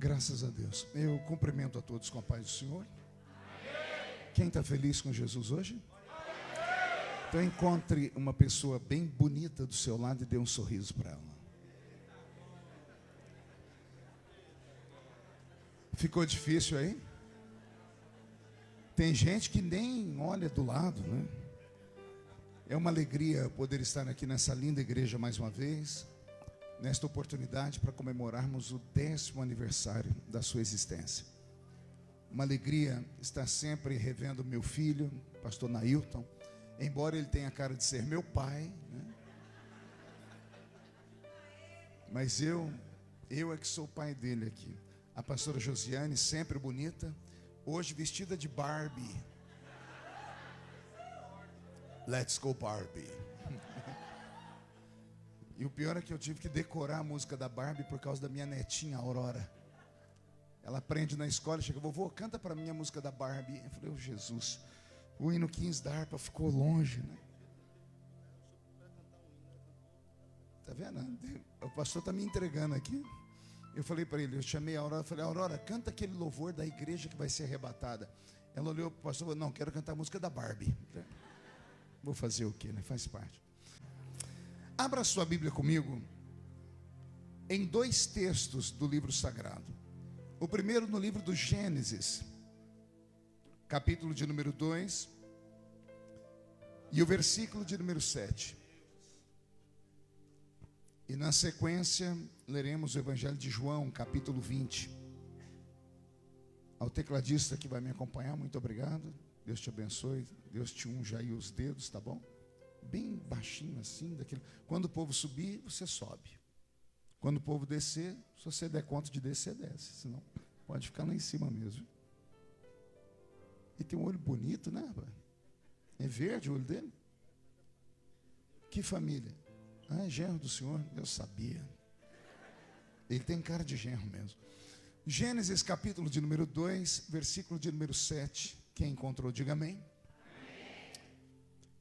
Graças a Deus. Eu cumprimento a todos com a paz do Senhor. Quem está feliz com Jesus hoje? Então encontre uma pessoa bem bonita do seu lado e dê um sorriso para ela. Ficou difícil aí? Tem gente que nem olha do lado, né? É uma alegria poder estar aqui nessa linda igreja mais uma vez, nesta oportunidade para comemorarmos o 10º aniversário da sua existência. Uma alegria estar sempre revendo meu filho, pastor Nailton, embora ele tenha a cara de ser meu pai, né? Mas eu é que sou o pai dele aqui. A pastora Josiane, sempre bonita, hoje vestida de Barbie. Let's go Barbie. E o pior é que eu tive que decorar a música da Barbie por causa da minha netinha Aurora. Ela aprende na escola e chega: vovô, canta para mim a música da Barbie. Eu falei: oh, Jesus, o hino 15 da harpa ficou longe, né? Tá vendo? O pastor está me entregando aqui. Eu falei para ele, eu chamei a Aurora, falei: Aurora, canta aquele louvor da igreja que vai ser arrebatada. Ela olhou para o pastor e falou: não, quero cantar a música da Barbie. Vou fazer o quê, né? Faz parte. Abra sua Bíblia comigo em 2 textos do livro sagrado. O primeiro no livro do Gênesis, capítulo de número 2, e o versículo de número 7. E na sequência, leremos o Evangelho de João, capítulo 20. Ao tecladista que vai me acompanhar, muito obrigado. Deus te abençoe. Deus te unja aí os dedos, tá bom? Bem baixinho assim, daquele. Quando o povo subir, você sobe. Quando o povo descer, se você der conta de descer, desce. Senão, pode ficar lá em cima mesmo. E tem um olho bonito, né, rapaz? É verde o olho dele? Que família? Ah, é genro do Senhor? Eu sabia. Ele tem cara de genro mesmo. Gênesis capítulo de número 2, versículo de número 7. Quem encontrou, diga amém. Amém.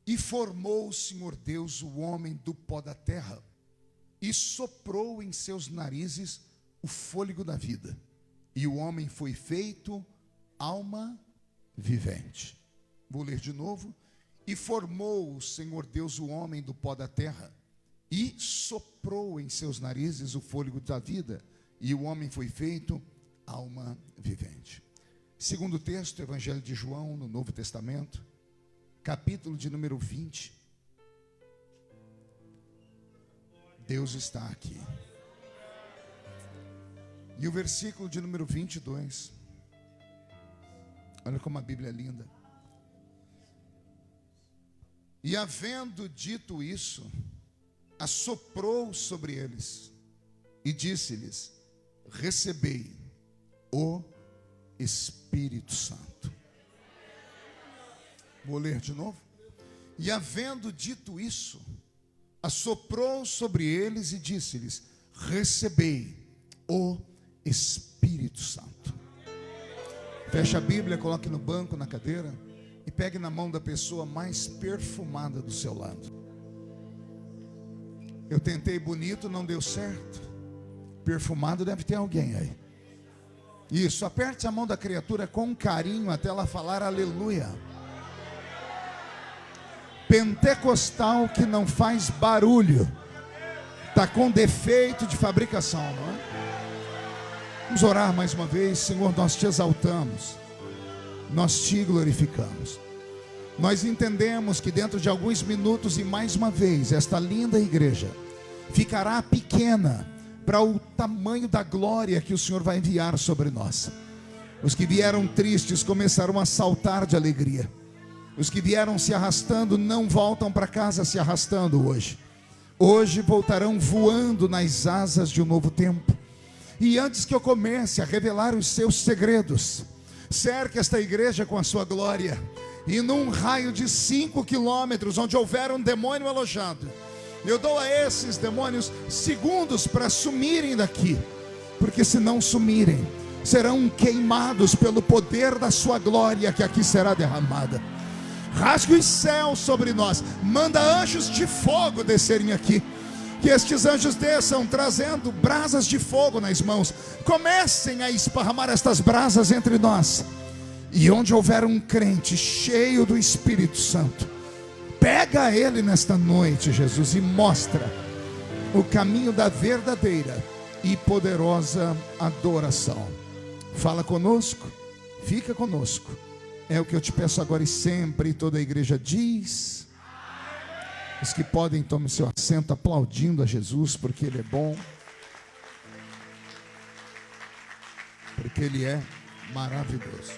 E formou o Senhor Deus o homem do pó da terra, e soprou em seus narizes o fôlego da vida, e o homem foi feito alma vivente. Vou ler de novo. E formou o Senhor Deus o homem do pó da terra, e soprou em seus narizes o fôlego da vida, e o homem foi feito alma vivente. Segundo texto, Evangelho de João, no Novo Testamento, capítulo de número 20. Deus está aqui. E o versículo de número 22. Olha como a Bíblia é linda. E havendo dito isso, assoprou sobre eles e disse-lhes: recebei o Espírito Santo. Vou ler de novo. E havendo dito isso, assoprou sobre eles e disse-lhes: recebei o Espírito Santo. Feche a Bíblia, coloque no banco, na cadeira, e pegue na mão da pessoa mais perfumada do seu lado. Eu tentei bonito, não deu certo. Perfumado deve ter alguém aí. Isso, aperte a mão da criatura com carinho até ela falar aleluia. Pentecostal que não faz barulho, está com defeito de fabricação, não é? Vamos orar mais uma vez. Senhor, nós te exaltamos, nós te glorificamos. Nós entendemos que dentro de alguns minutos e mais uma vez esta linda igreja ficará pequena para o tamanho da glória que o Senhor vai enviar sobre nós. Os que vieram tristes começarão a saltar de alegria. Os que vieram se arrastando não voltam para casa se arrastando hoje. Hoje voltarão voando nas asas de um novo tempo. E antes que eu comece a revelar os seus segredos, cerque esta igreja com a sua glória. E num raio de 5 quilômetros, onde houver um demônio alojado, eu dou a esses demônios segundos para sumirem daqui. Porque se não sumirem, serão queimados pelo poder da sua glória que aqui será derramada. Rasgue os céus sobre nós. Manda anjos de fogo descerem aqui. Que estes anjos desçam trazendo brasas de fogo nas mãos. Comecem a esparramar estas brasas entre nós. E onde houver um crente cheio do Espírito Santo, pega ele nesta noite, Jesus, e mostra o caminho da verdadeira e poderosa adoração. Fala conosco, fica conosco. É o que eu te peço agora e sempre. E toda a igreja diz. Os que podem, tomem seu assento aplaudindo a Jesus, porque Ele é bom, porque Ele é maravilhoso.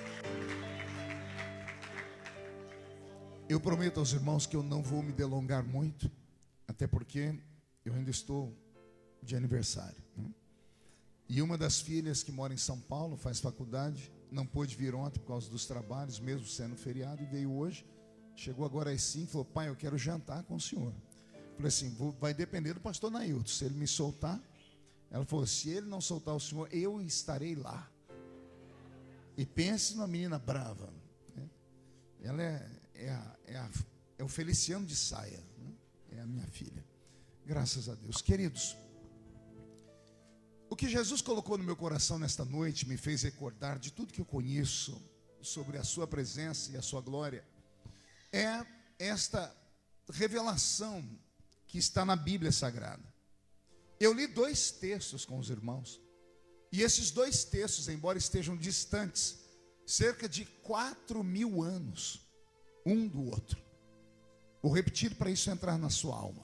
Eu prometo aos irmãos que eu não vou me delongar muito, até porque eu ainda estou de aniversário, né? E uma das filhas que mora em São Paulo, faz faculdade, não pôde vir ontem por causa dos trabalhos, mesmo sendo feriado, e veio hoje. Chegou agora às 5, falou: pai, eu quero jantar com o senhor. Falei assim: vai depender do pastor Nailton, se ele me soltar. Ela falou: se ele não soltar o senhor, eu estarei lá. E pense numa menina brava, né? Ela é o Feliciano de Saia, né? É a minha filha. Graças a Deus. Queridos, o que Jesus colocou no meu coração nesta noite me fez recordar de tudo que eu conheço sobre a sua presença e a sua glória. É esta revelação que está na Bíblia Sagrada. Eu li 2 textos com os irmãos, e esses 2 textos, embora estejam distantes, cerca de 4.000 anos, um do outro. Vou repetir para isso entrar na sua alma.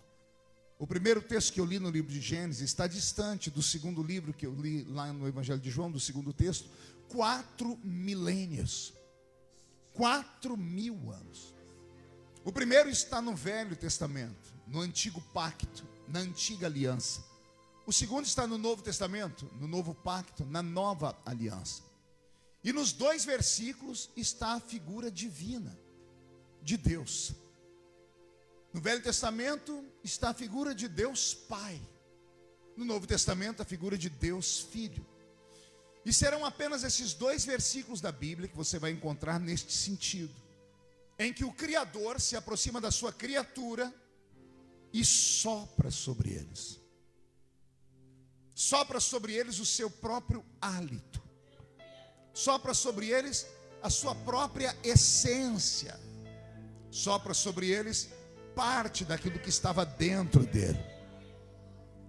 O primeiro texto que eu li no livro de Gênesis está distante do segundo livro que eu li lá no Evangelho de João, do segundo texto, 4 milênios, 4.000 anos. O primeiro está no Velho Testamento, no Antigo Pacto, na Antiga Aliança. O segundo está no Novo Testamento, no Novo Pacto, na Nova Aliança. E nos 2 versículos está a figura divina de Deus. No Velho Testamento está a figura de Deus Pai. No Novo Testamento, a figura de Deus Filho. E serão apenas esses 2 versículos da Bíblia que você vai encontrar neste sentido, em que o Criador se aproxima da sua criatura e sopra sobre eles. Sopra sobre eles o seu próprio hálito. Sopra sobre eles a sua própria essência. Sopra sobre eles parte daquilo que estava dentro dele.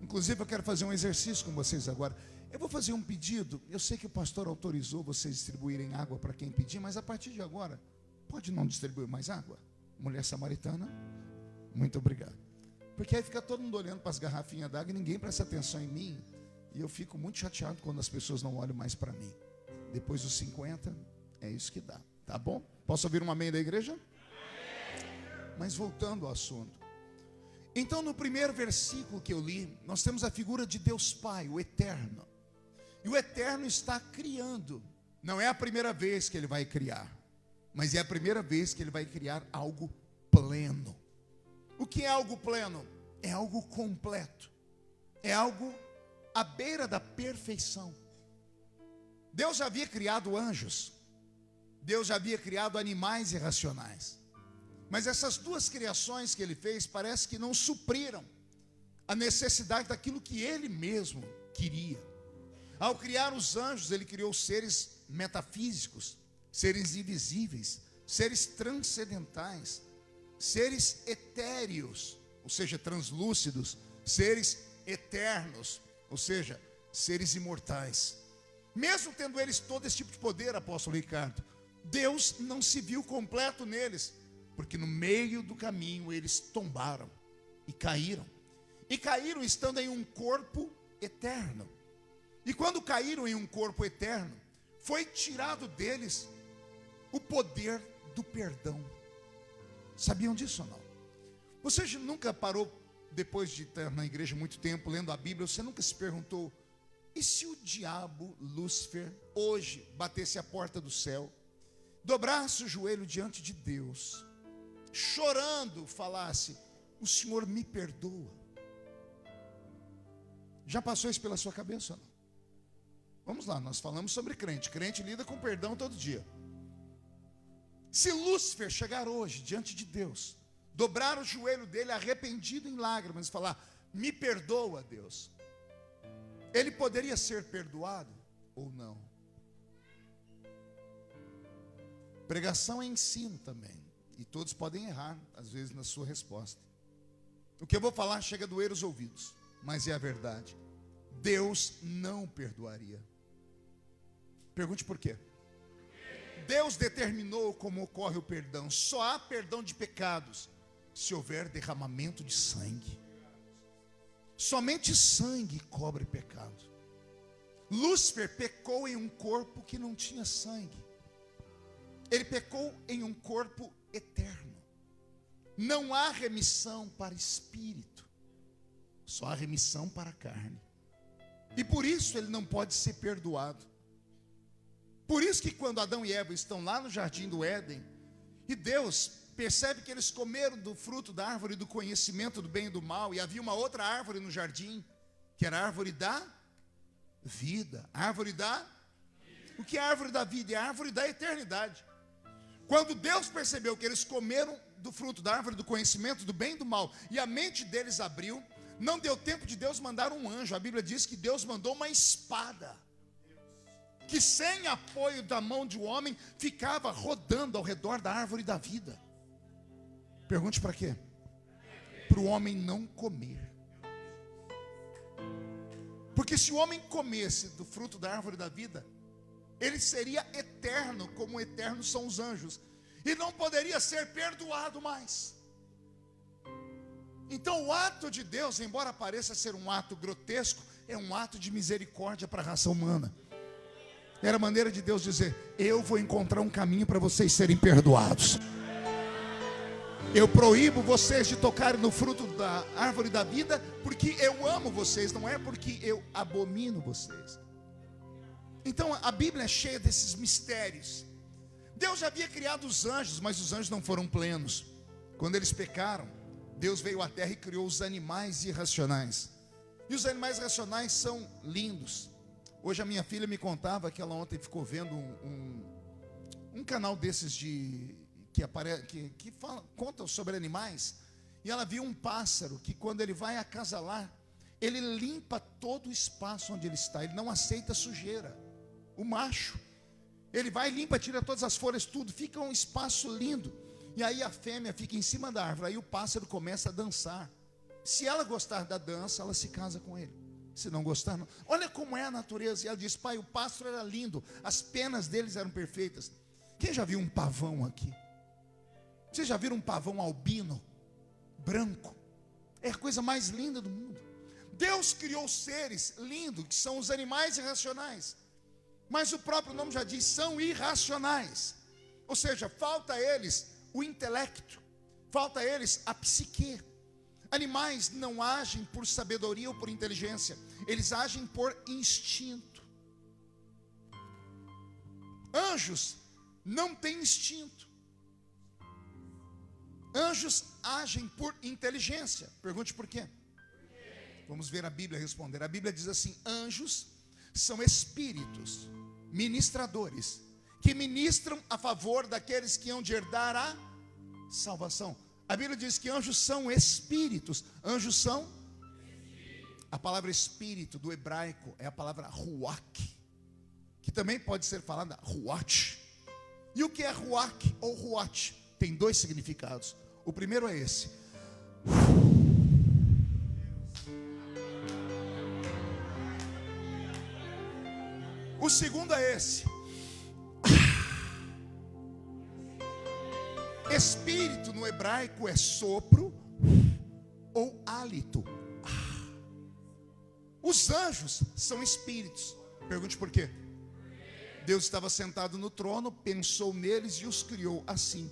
Inclusive eu quero fazer um exercício com vocês agora. Eu vou fazer um pedido. Eu sei que o pastor autorizou vocês distribuírem água para quem pedir, mas a partir de agora, pode não distribuir mais água? Mulher samaritana, muito obrigado. Porque aí fica todo mundo olhando para as garrafinhas d'água e ninguém presta atenção em mim. E eu fico muito chateado quando as pessoas não olham mais para mim. Depois dos 50, é isso que dá, tá bom? Posso ouvir um amém da igreja? Mas voltando ao assunto. Então no primeiro versículo que eu li, nós temos a figura de Deus Pai, o Eterno. E o Eterno está criando. Não é a primeira vez que Ele vai criar, mas é a primeira vez que Ele vai criar algo pleno. O que é algo pleno? É algo completo. É algo à beira da perfeição. Deus já havia criado anjos. Deus já havia criado animais irracionais. Mas essas 2 criações que Ele fez, parece que não supriram a necessidade daquilo que Ele mesmo queria. Ao criar os anjos, Ele criou seres metafísicos, seres invisíveis, seres transcendentais, seres etéreos, ou seja, translúcidos, seres eternos, ou seja, seres imortais. Mesmo tendo eles todo esse tipo de poder, apóstolo Ricardo, Deus não se viu completo neles, porque no meio do caminho eles tombaram e caíram estando em um corpo eterno. E quando caíram em um corpo eterno, foi tirado deles o poder do perdão. Sabiam disso ou não? Você nunca parou, depois de estar na igreja muito tempo, lendo a Bíblia, você nunca se perguntou: e se o diabo, Lúcifer, hoje batesse a porta do céu, dobrasse o joelho diante de Deus, chorando, falasse: o Senhor me perdoa? Já passou isso pela sua cabeça ou não? Vamos lá, nós falamos sobre crente. Crente lida com perdão todo dia. Se Lúcifer chegar hoje diante de Deus, dobrar o joelho dele arrependido em lágrimas e falar: Me perdoa, Deus. Ele poderia ser perdoado ou não? Pregação é ensino também. E todos podem errar, às vezes, na sua resposta. O que eu vou falar chega a doer os ouvidos, mas é a verdade. Deus não perdoaria. Pergunte por quê? Deus determinou como ocorre o perdão. Só há perdão de pecados se houver derramamento de sangue. Somente sangue cobre pecado. Lúcifer pecou em um corpo que não tinha sangue. Ele pecou em um corpo eterno. Não há remissão para espírito, só há remissão para a carne. E por isso ele não pode ser perdoado. Por isso que quando Adão e Eva estão lá no jardim do Éden, e Deus percebe que eles comeram do fruto da árvore do conhecimento do bem e do mal, e havia uma outra árvore no jardim, que era a árvore da vida. A árvore da... O que é a árvore da vida? É a árvore da eternidade. Quando Deus percebeu que eles comeram do fruto da árvore do conhecimento do bem e do mal, e a mente deles abriu, não deu tempo de Deus mandar um anjo. A Bíblia diz que Deus mandou uma espada, que sem apoio da mão de um homem, ficava rodando ao redor da árvore da vida. Pergunte para quê? Para o homem não comer. Porque se o homem comesse do fruto da árvore da vida, ele seria eterno, como eternos são os anjos, e não poderia ser perdoado mais. Então o ato de Deus, embora pareça ser um ato grotesco, é um ato de misericórdia para a raça humana. Era a maneira de Deus dizer: eu vou encontrar um caminho para vocês serem perdoados. Eu proíbo vocês de tocarem no fruto da árvore da vida, porque eu amo vocês, não é porque eu abomino vocês. Então a Bíblia é cheia desses mistérios. Deus já havia criado os anjos, mas os anjos não foram plenos. Quando eles pecaram, Deus veio à terra e criou os animais irracionais. E os animais racionais são lindos. Hoje a minha filha me contava que ela ontem ficou vendo um canal desses que conta sobre animais. E ela viu um pássaro que, quando ele vai acasalar, ele limpa todo o espaço onde ele está. Ele não aceita sujeira. O macho, ele vai, limpa, tira todas as folhas, tudo, fica um espaço lindo. E aí a fêmea fica em cima da árvore. Aí o pássaro começa a dançar. Se ela gostar da dança, ela se casa com ele. Se não gostar, não. Olha como é a natureza. E ela diz: pai, o pássaro era lindo, as penas deles eram perfeitas. Quem já viu um pavão aqui? Vocês já viram um pavão albino, branco? É a coisa mais linda do mundo. Deus criou seres lindos, que são os animais irracionais. Mas o próprio nome já diz, são irracionais. Ou seja, falta a eles o intelecto, falta a eles a psique. Animais não agem por sabedoria ou por inteligência, eles agem por instinto. Anjos não têm instinto. Anjos agem por inteligência. Pergunte por quê? Vamos ver a Bíblia responder. A Bíblia diz assim: anjos são espíritos ministradores, que ministram a favor daqueles que hão de herdar a salvação. A Bíblia diz que anjos são espíritos. Anjos são... A palavra espírito do hebraico é a palavra ruach, que também pode ser falada ruach. E o que é ruach ou ruach? Tem dois significados. O primeiro é esse: o segundo é esse. Espírito no hebraico é sopro ou hálito. Os anjos são espíritos. Pergunte por quê? Deus estava sentado no trono, pensou neles e os criou assim.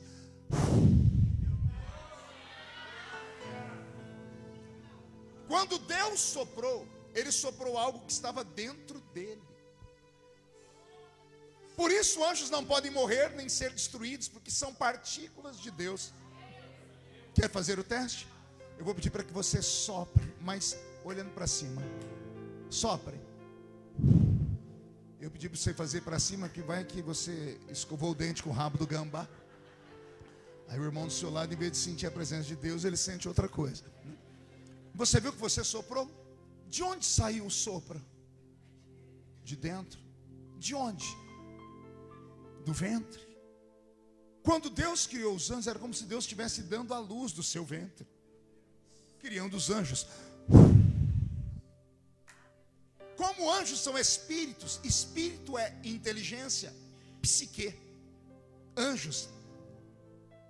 Quando Deus soprou, Ele soprou algo que estava dentro dele. Por isso anjos não podem morrer nem ser destruídos, porque são partículas de Deus. Quer fazer o teste? Eu vou pedir para que você sopre, mas olhando para cima. Sopre. Eu pedi para você fazer para cima, que vai que você escovou o dente com o rabo do gambá. Aí o irmão do seu lado, em vez de sentir a presença de Deus, ele sente outra coisa. Você viu que você soprou? De onde saiu o sopro? De dentro. De onde? Do ventre. Quando Deus criou os anjos, era como se Deus estivesse dando a luz do seu ventre, criando os anjos. Como anjos são espíritos, espírito é inteligência, psique. Anjos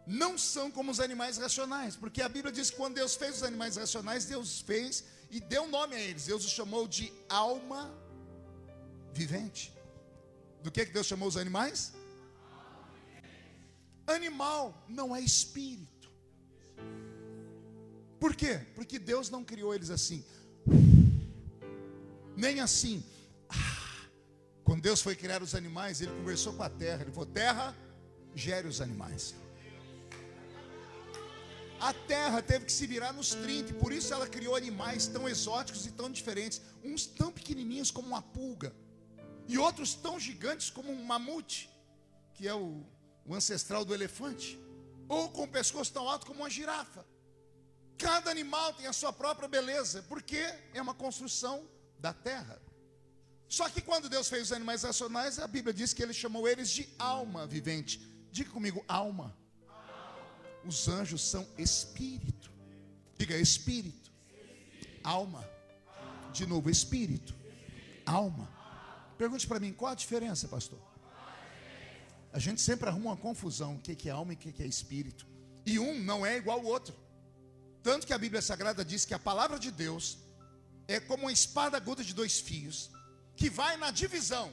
não são como os animais racionais, porque a Bíblia diz que quando Deus fez os animais racionais, Deus fez e deu nome a eles. Deus os chamou de alma vivente. Do que Deus chamou os animais? Animal não é espírito. Por quê? Porque Deus não criou eles assim. Nem assim. Quando Deus foi criar os animais, Ele conversou com a terra. Ele falou: terra, gere os animais. A terra teve que se virar nos 30. E por isso ela criou animais tão exóticos e tão diferentes. Uns tão pequenininhos como uma pulga, e outros tão gigantes como um mamute, que é o ancestral do elefante, ou com o pescoço tão alto como uma girafa. Cada animal tem a sua própria beleza, porque é uma construção da terra. Só que quando Deus fez os animais racionais, a Bíblia diz que Ele chamou eles de alma vivente. Diga comigo, alma. Os anjos são espírito. Diga, espírito. Alma. De novo, espírito. Alma. Pergunte para mim, qual a diferença, pastor? A gente sempre arruma uma confusão, o que é alma e o que é espírito. E um não é igual ao outro. Tanto que a Bíblia Sagrada diz que a palavra de Deus é como uma espada aguda de 2 fios, que vai na divisão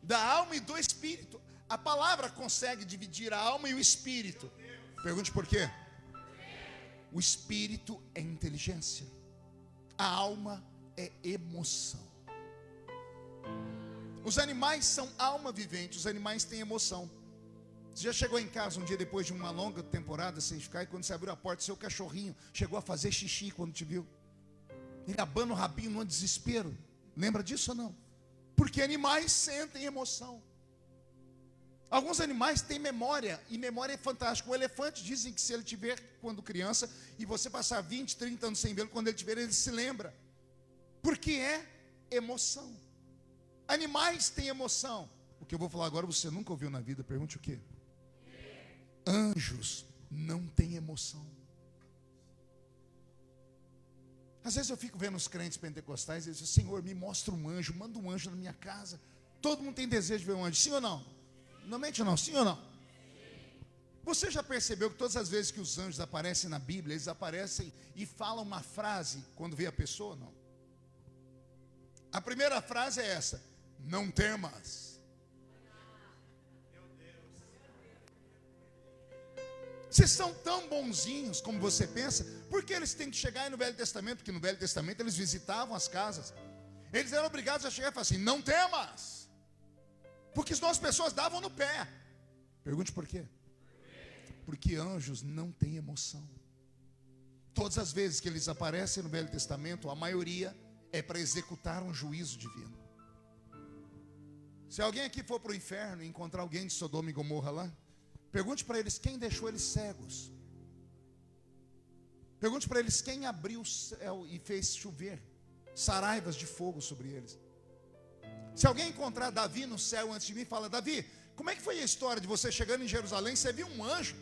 da alma e do espírito. A palavra consegue dividir a alma e o espírito. Pergunte por quê? O espírito é inteligência, a alma é emoção. Os animais são alma vivente, os animais têm emoção. Você já chegou em casa um dia depois de uma longa temporada sem ficar, e quando você abriu a porta, seu cachorrinho chegou a fazer xixi quando te viu? Ele abana o rabinho num desespero. Lembra disso ou não? Porque animais sentem emoção. Alguns animais têm memória, e memória é fantástica. O elefante, dizem que se ele te ver quando criança, e você passar 20, 30 anos sem vê-lo, quando ele te ver, ele se lembra. Porque é emoção. Animais têm emoção. O que eu vou falar agora você nunca ouviu na vida. Pergunte o quê? Anjos não têm emoção. Às vezes eu fico vendo os crentes pentecostais e dizem: Senhor, me mostra um anjo, manda um anjo na minha casa. Todo mundo tem desejo de ver um anjo, sim ou não? Não mente não, sim ou não? Você já percebeu que todas as vezes que os anjos aparecem na Bíblia, eles aparecem e falam uma frase quando vê a pessoa? Não. A primeira frase é essa: não temas. Vocês são tão bonzinhos como você pensa? Por que eles têm que chegar aí no Velho Testamento? Porque no Velho Testamento eles visitavam as casas. Eles eram obrigados a chegar e falar assim: não temas. Porque senão as pessoas davam no pé. Pergunte por quê? Porque anjos não têm emoção. Todas as vezes que eles aparecem no Velho Testamento, a maioria é para executar um juízo divino. Se alguém aqui for para o inferno e encontrar alguém de Sodoma e Gomorra lá, pergunte para eles quem deixou eles cegos. Pergunte para eles quem abriu o céu e fez chover saraivas de fogo sobre eles. Se alguém encontrar Davi no céu antes de mim, fala: Davi, como é que foi a história de você chegando em Jerusalém? Você viu um anjo?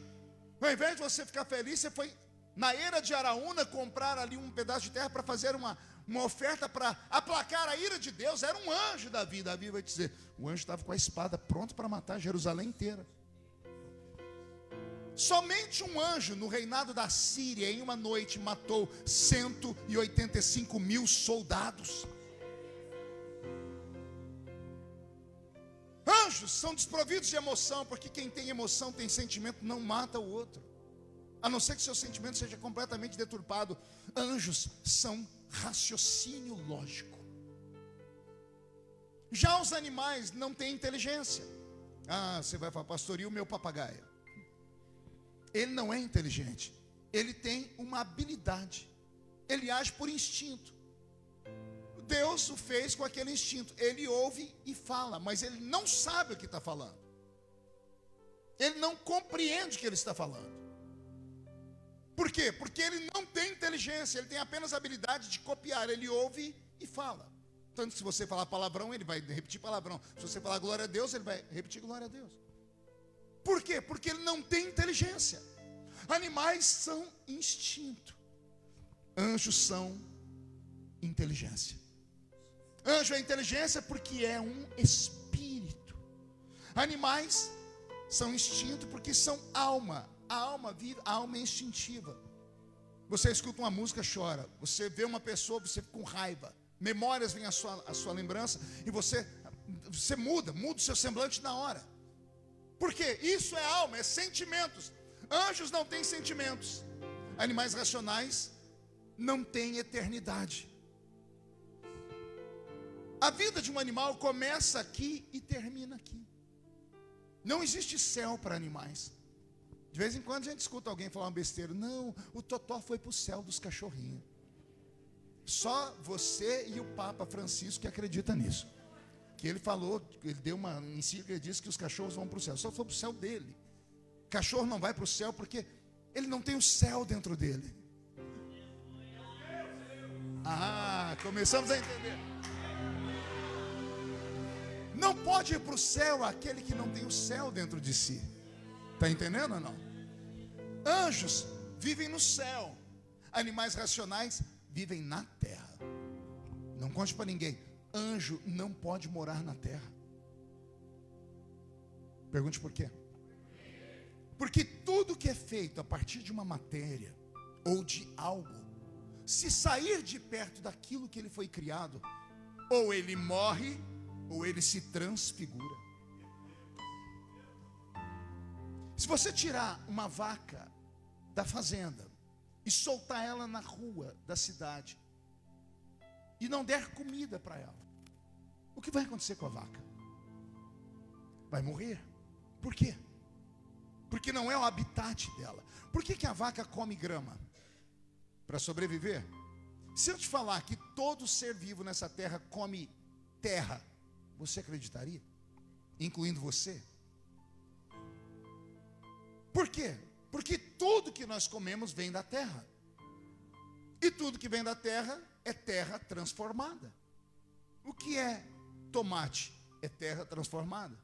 Ao invés de você ficar feliz, você foi na eira de Araúna comprar ali um pedaço de terra para fazer uma oferta para aplacar a ira de Deus. Era um anjo, Davi. Davi vai dizer: o anjo estava com a espada pronto para matar Jerusalém inteira. Somente um anjo no reinado da Síria em uma noite matou 185 mil soldados. Anjos são desprovidos de emoção, porque quem tem emoção, tem sentimento, não mata o outro, a não ser que seu sentimento seja completamente deturpado. Anjos são raciocínio lógico. Já os animais não têm inteligência. Ah, você vai falar: pastor, e o meu papagaio? Ele não é inteligente. Ele tem uma habilidade. Ele age por instinto. Deus o fez com aquele instinto. Ele ouve e fala, mas ele não sabe o que está falando. Ele não compreende o que ele está falando. Por quê? Porque ele não tem inteligência, ele tem apenas a habilidade de copiar. Ele ouve e fala. Tanto que se você falar palavrão, ele vai repetir palavrão. Se você falar glória a Deus, ele vai repetir glória a Deus. Por quê? Porque ele não tem inteligência. Animais são instinto. Anjos são inteligência. Anjo é inteligência porque é um espírito. Animais são instinto porque são alma. A alma vive, a alma é instintiva. Você escuta uma música, chora. Você vê uma pessoa, você fica com raiva. Memórias vêm à sua lembrança e você muda o seu semblante na hora. Por quê? Isso é alma, é sentimentos. Anjos não têm sentimentos. Animais racionais não têm eternidade. A vida de um animal começa aqui e termina aqui. Não existe céu para animais. De vez em quando a gente escuta alguém falar uma besteira. Não, o Totó foi para o céu dos cachorrinhos. Só você e o Papa Francisco que acredita nisso. Que ele falou, ele deu uma encíclica e disse que os cachorros vão para o céu. Só foi para o céu dele. Cachorro não vai para o céu porque ele não tem o céu dentro dele. Ah, começamos a entender. Não pode ir para o céu aquele que não tem o céu dentro de si. Está entendendo ou não? Anjos vivem no céu. Animais racionais vivem na terra. Não conte para ninguém. Anjo não pode morar na terra. Pergunte por quê? Porque tudo que é feito a partir de uma matéria ou de algo, se sair de perto daquilo que ele foi criado, ou ele morre, ou ele se transfigura. Se você tirar uma vaca da fazenda e soltar ela na rua da cidade e não der comida para ela, o que vai acontecer com a vaca? Vai morrer. Por quê? Porque não é o habitat dela. Por que a vaca come grama? Para sobreviver? Se eu te falar que todo ser vivo nessa terra come terra, você acreditaria? Incluindo você? Por quê? Porque tudo que nós comemos vem da terra. E tudo que vem da terra é terra transformada. O que é tomate? É terra transformada.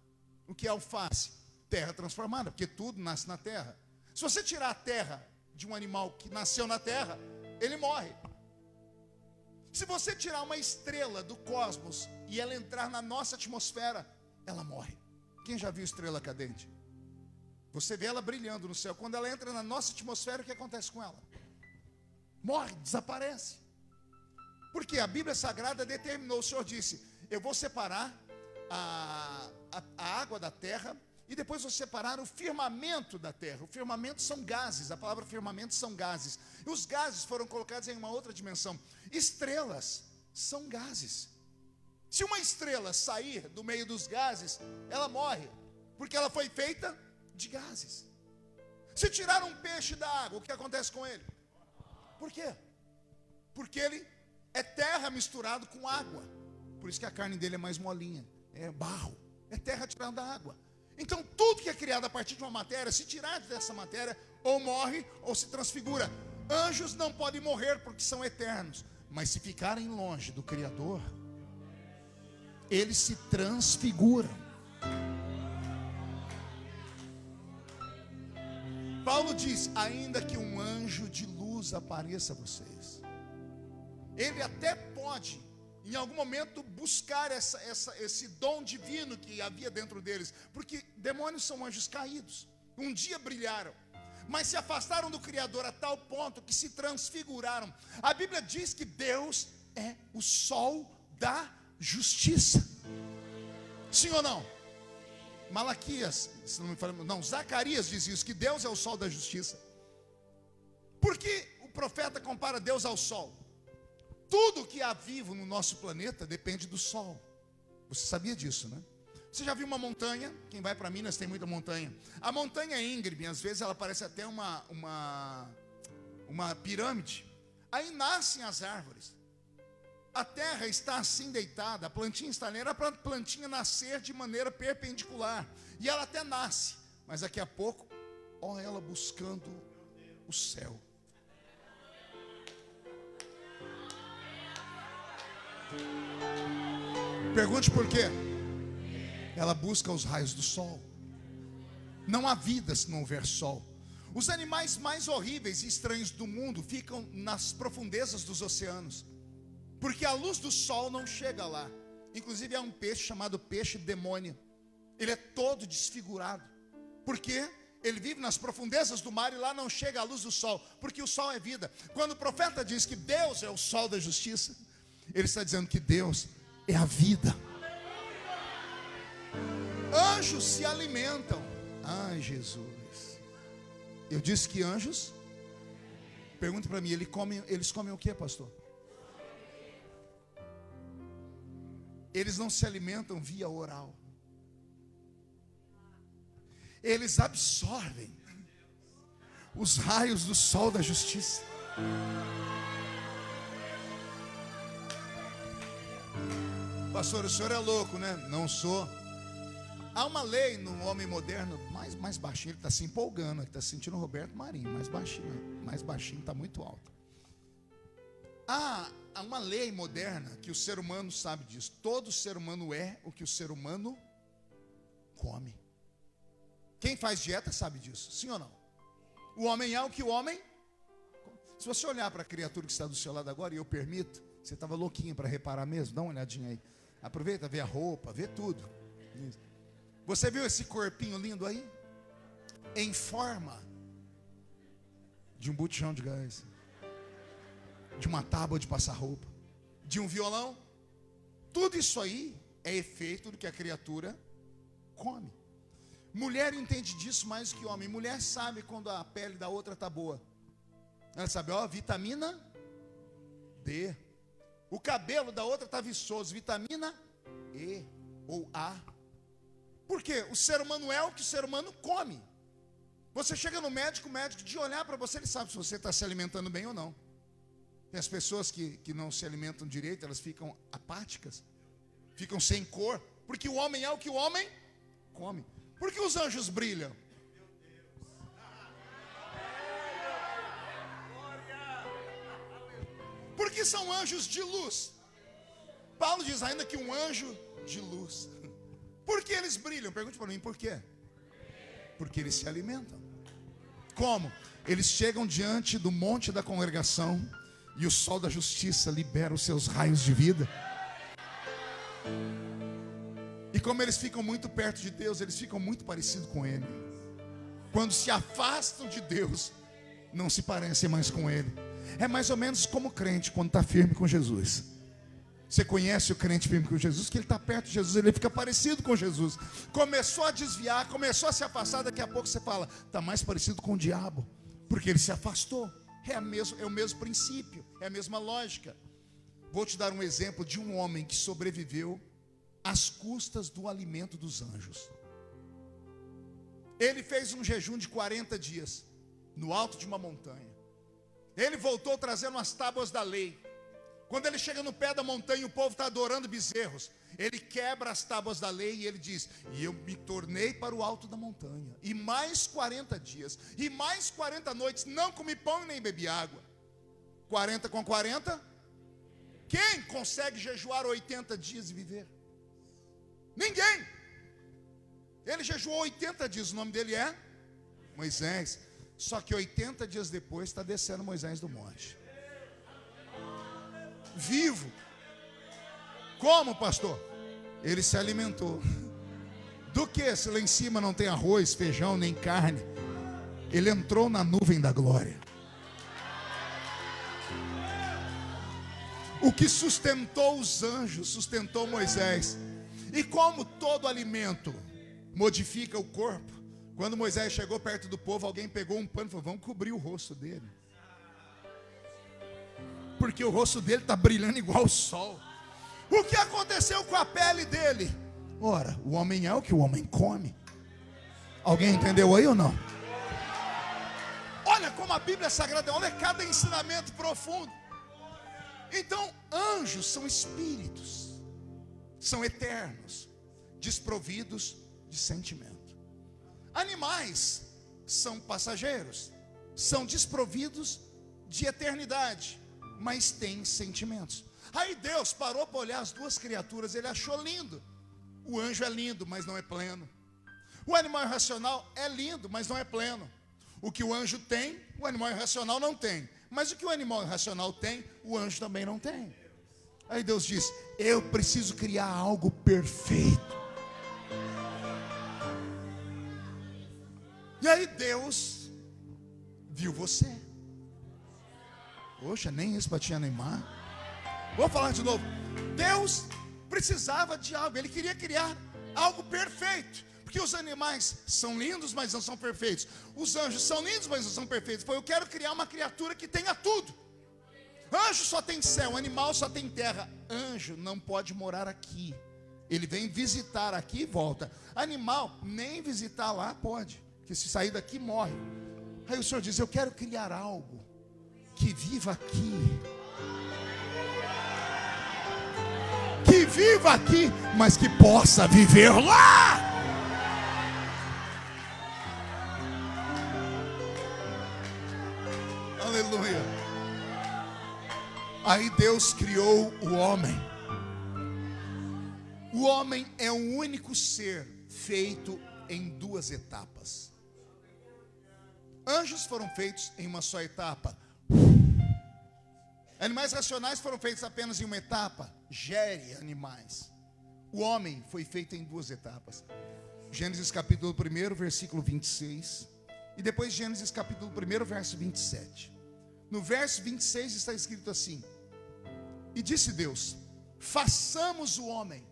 O que é alface? Terra transformada, porque tudo nasce na terra. Se você tirar a terra de um animal que nasceu na terra, ele morre. Se você tirar uma estrela do cosmos e ela entrar na nossa atmosfera, ela morre. Quem já viu estrela cadente? Você vê ela brilhando no céu. Quando ela entra na nossa atmosfera, o que acontece com ela? Morre, desaparece. Porque a Bíblia Sagrada determinou, o Senhor disse: eu vou separar a água da terra e depois vou separar o firmamento da terra. O firmamento são gases, a palavra firmamento são gases. E os gases foram colocados em uma outra dimensão. Estrelas são gases. Se uma estrela sair do meio dos gases, ela morre, porque ela foi feita de gases. Se tirar um peixe da água, o que acontece com ele? Por quê? Porque ele é terra misturado com água. Por isso que a carne dele é mais molinha. É barro, é terra tirada da água. Então tudo que é criado a partir de uma matéria, se tirar dessa matéria, ou morre ou se transfigura. Anjos não podem morrer porque são eternos, mas se ficarem longe do Criador, eles se transfiguram. Paulo diz: ainda que um anjo de luz apareça a vocês, ele até pode em algum momento buscar esse dom divino que havia dentro deles, porque demônios são anjos caídos. Um dia brilharam, mas se afastaram do Criador a tal ponto que se transfiguraram. A Bíblia diz que Deus é o sol da justiça. Sim ou não? Malaquias, não, Zacarias diz isso, que Deus é o sol da justiça. Por que o profeta compara Deus ao sol? Tudo que há vivo no nosso planeta depende do sol. Você sabia disso, né? Você já viu uma montanha? Quem vai para Minas tem muita montanha. A montanha é íngreme, às vezes ela parece até uma pirâmide. Aí nascem as árvores. A terra está assim deitada, a plantinha está nela, a plantinha nascer de maneira perpendicular. E ela até nasce, mas daqui a pouco, ó ela buscando o céu. Pergunte por quê? Ela busca os raios do sol. Não há vida se não houver sol. Os animais mais horríveis e estranhos do mundo ficam nas profundezas dos oceanos, porque a luz do sol não chega lá. Inclusive há um peixe chamado peixe demônio. Ele é todo desfigurado. Por quê? Ele vive nas profundezas do mar e lá não chega a luz do sol, porque o sol é vida. Quando o profeta diz que Deus é o sol da justiça, ele está dizendo que Deus é a vida. Anjos se alimentam. Ai, Jesus. Eu disse que anjos. Pergunta para mim, eles comem o que, pastor? Eles não se alimentam via oral. Eles absorvem os raios do sol da justiça. Pastor, o senhor é louco, né? Não sou. Há uma lei no homem moderno, mais baixinho, ele está se empolgando, ele está sentindo o Roberto Marinho, mais baixinho, está muito alto. Há uma lei moderna que o ser humano sabe disso. Todo ser humano é o que o ser humano come. Quem faz dieta sabe disso, sim ou não? O homem é o que o homem come. Se você olhar para a criatura que está do seu lado agora, e eu permito, você estava louquinho para reparar mesmo, dá uma olhadinha aí. Aproveita, vê a roupa, vê tudo. Você viu esse corpinho lindo aí? Em forma de um botijão de gás, de uma tábua de passar roupa, de um violão. Tudo isso aí é efeito do que a criatura come. Mulher entende disso mais do que homem. Mulher sabe quando a pele da outra está boa. Ela sabe, vitamina D. O cabelo da outra está viçoso, vitamina E ou A. Por quê? O ser humano é o que o ser humano come. Você chega no médico, o médico de olhar para você, ele sabe se você está se alimentando bem ou não. Tem as pessoas que não se alimentam direito, elas ficam apáticas, ficam sem cor, porque o homem é o que o homem come. Por que os anjos brilham? Porque são anjos de luz. Paulo diz ainda que um anjo de luz. Por que eles brilham? Pergunte para mim, por quê? Porque eles se alimentam. Como? Eles chegam diante do monte da congregação e o sol da justiça libera os seus raios de vida. E como eles ficam muito perto de Deus, eles ficam muito parecidos com Ele. Quando se afastam de Deus, não se parecem mais com Ele. É mais ou menos como o crente quando está firme com Jesus. Você conhece o crente firme com Jesus, que ele está perto de Jesus, ele fica parecido com Jesus. Começou a desviar, começou a se afastar, daqui a pouco você fala, está mais parecido com o diabo, porque ele se afastou. É o mesmo princípio, é a mesma lógica. Vou te dar um exemplo de um homem que sobreviveu às custas do alimento dos anjos. Ele fez um jejum de 40 dias, no alto de uma montanha. Ele voltou trazendo as tábuas da lei. Quando ele chega no pé da montanha, o povo está adorando bezerros. Ele quebra as tábuas da lei e ele diz, e eu me tornei para o alto da montanha. E mais 40 dias, e mais 40 noites, não comi pão nem bebi água. 40 com 40. Quem consegue jejuar 80 dias e viver? Ninguém. Ele jejuou 80 dias, o nome dele é Moisés. Só que 80 dias depois está descendo Moisés do monte. Vivo. Como, pastor? Ele se alimentou. Do que? Se lá em cima não tem arroz, feijão, nem carne. Ele entrou na nuvem da glória. O que sustentou os anjos, sustentou Moisés. E como todo alimento modifica o corpo, quando Moisés chegou perto do povo, alguém pegou um pano e falou, vamos cobrir o rosto dele, porque o rosto dele está brilhando igual o sol. O que aconteceu com a pele dele? Ora, o homem é o que o homem come. Alguém entendeu aí ou não? Olha como a Bíblia é sagrada, olha cada ensinamento profundo. Então, anjos são espíritos, são eternos, desprovidos de sentimento. Animais são passageiros, são desprovidos de eternidade, mas têm sentimentos. Aí Deus parou para olhar as duas criaturas, ele achou lindo. O anjo é lindo, mas não é pleno. O animal irracional é lindo, mas não é pleno. O que o anjo tem, o animal irracional não tem. Mas o que o animal irracional tem, o anjo também não tem. Aí Deus disse: eu preciso criar algo perfeito. E aí Deus viu você. Poxa, nem isso para te animar. Vou falar de novo. Deus precisava de algo, ele queria criar algo perfeito. Porque os animais são lindos, mas não são perfeitos. Os anjos são lindos, mas não são perfeitos. Eu quero criar uma criatura que tenha tudo. Anjo só tem céu, animal só tem terra. Anjo não pode morar aqui. Ele vem visitar aqui e volta. Animal, nem visitar lá pode, porque se sair daqui morre. Aí o Senhor diz: eu quero criar algo que viva aqui. Que viva aqui, mas que possa viver lá. Aleluia. Aí Deus criou o homem. O homem é o único ser feito em duas etapas. Anjos foram feitos em uma só etapa. Animais racionais foram feitos apenas em uma etapa. Gere animais. O homem foi feito em duas etapas. Gênesis capítulo 1, versículo 26. E depois Gênesis capítulo 1, verso 27. No verso 26 está escrito assim: e disse Deus: façamos o homem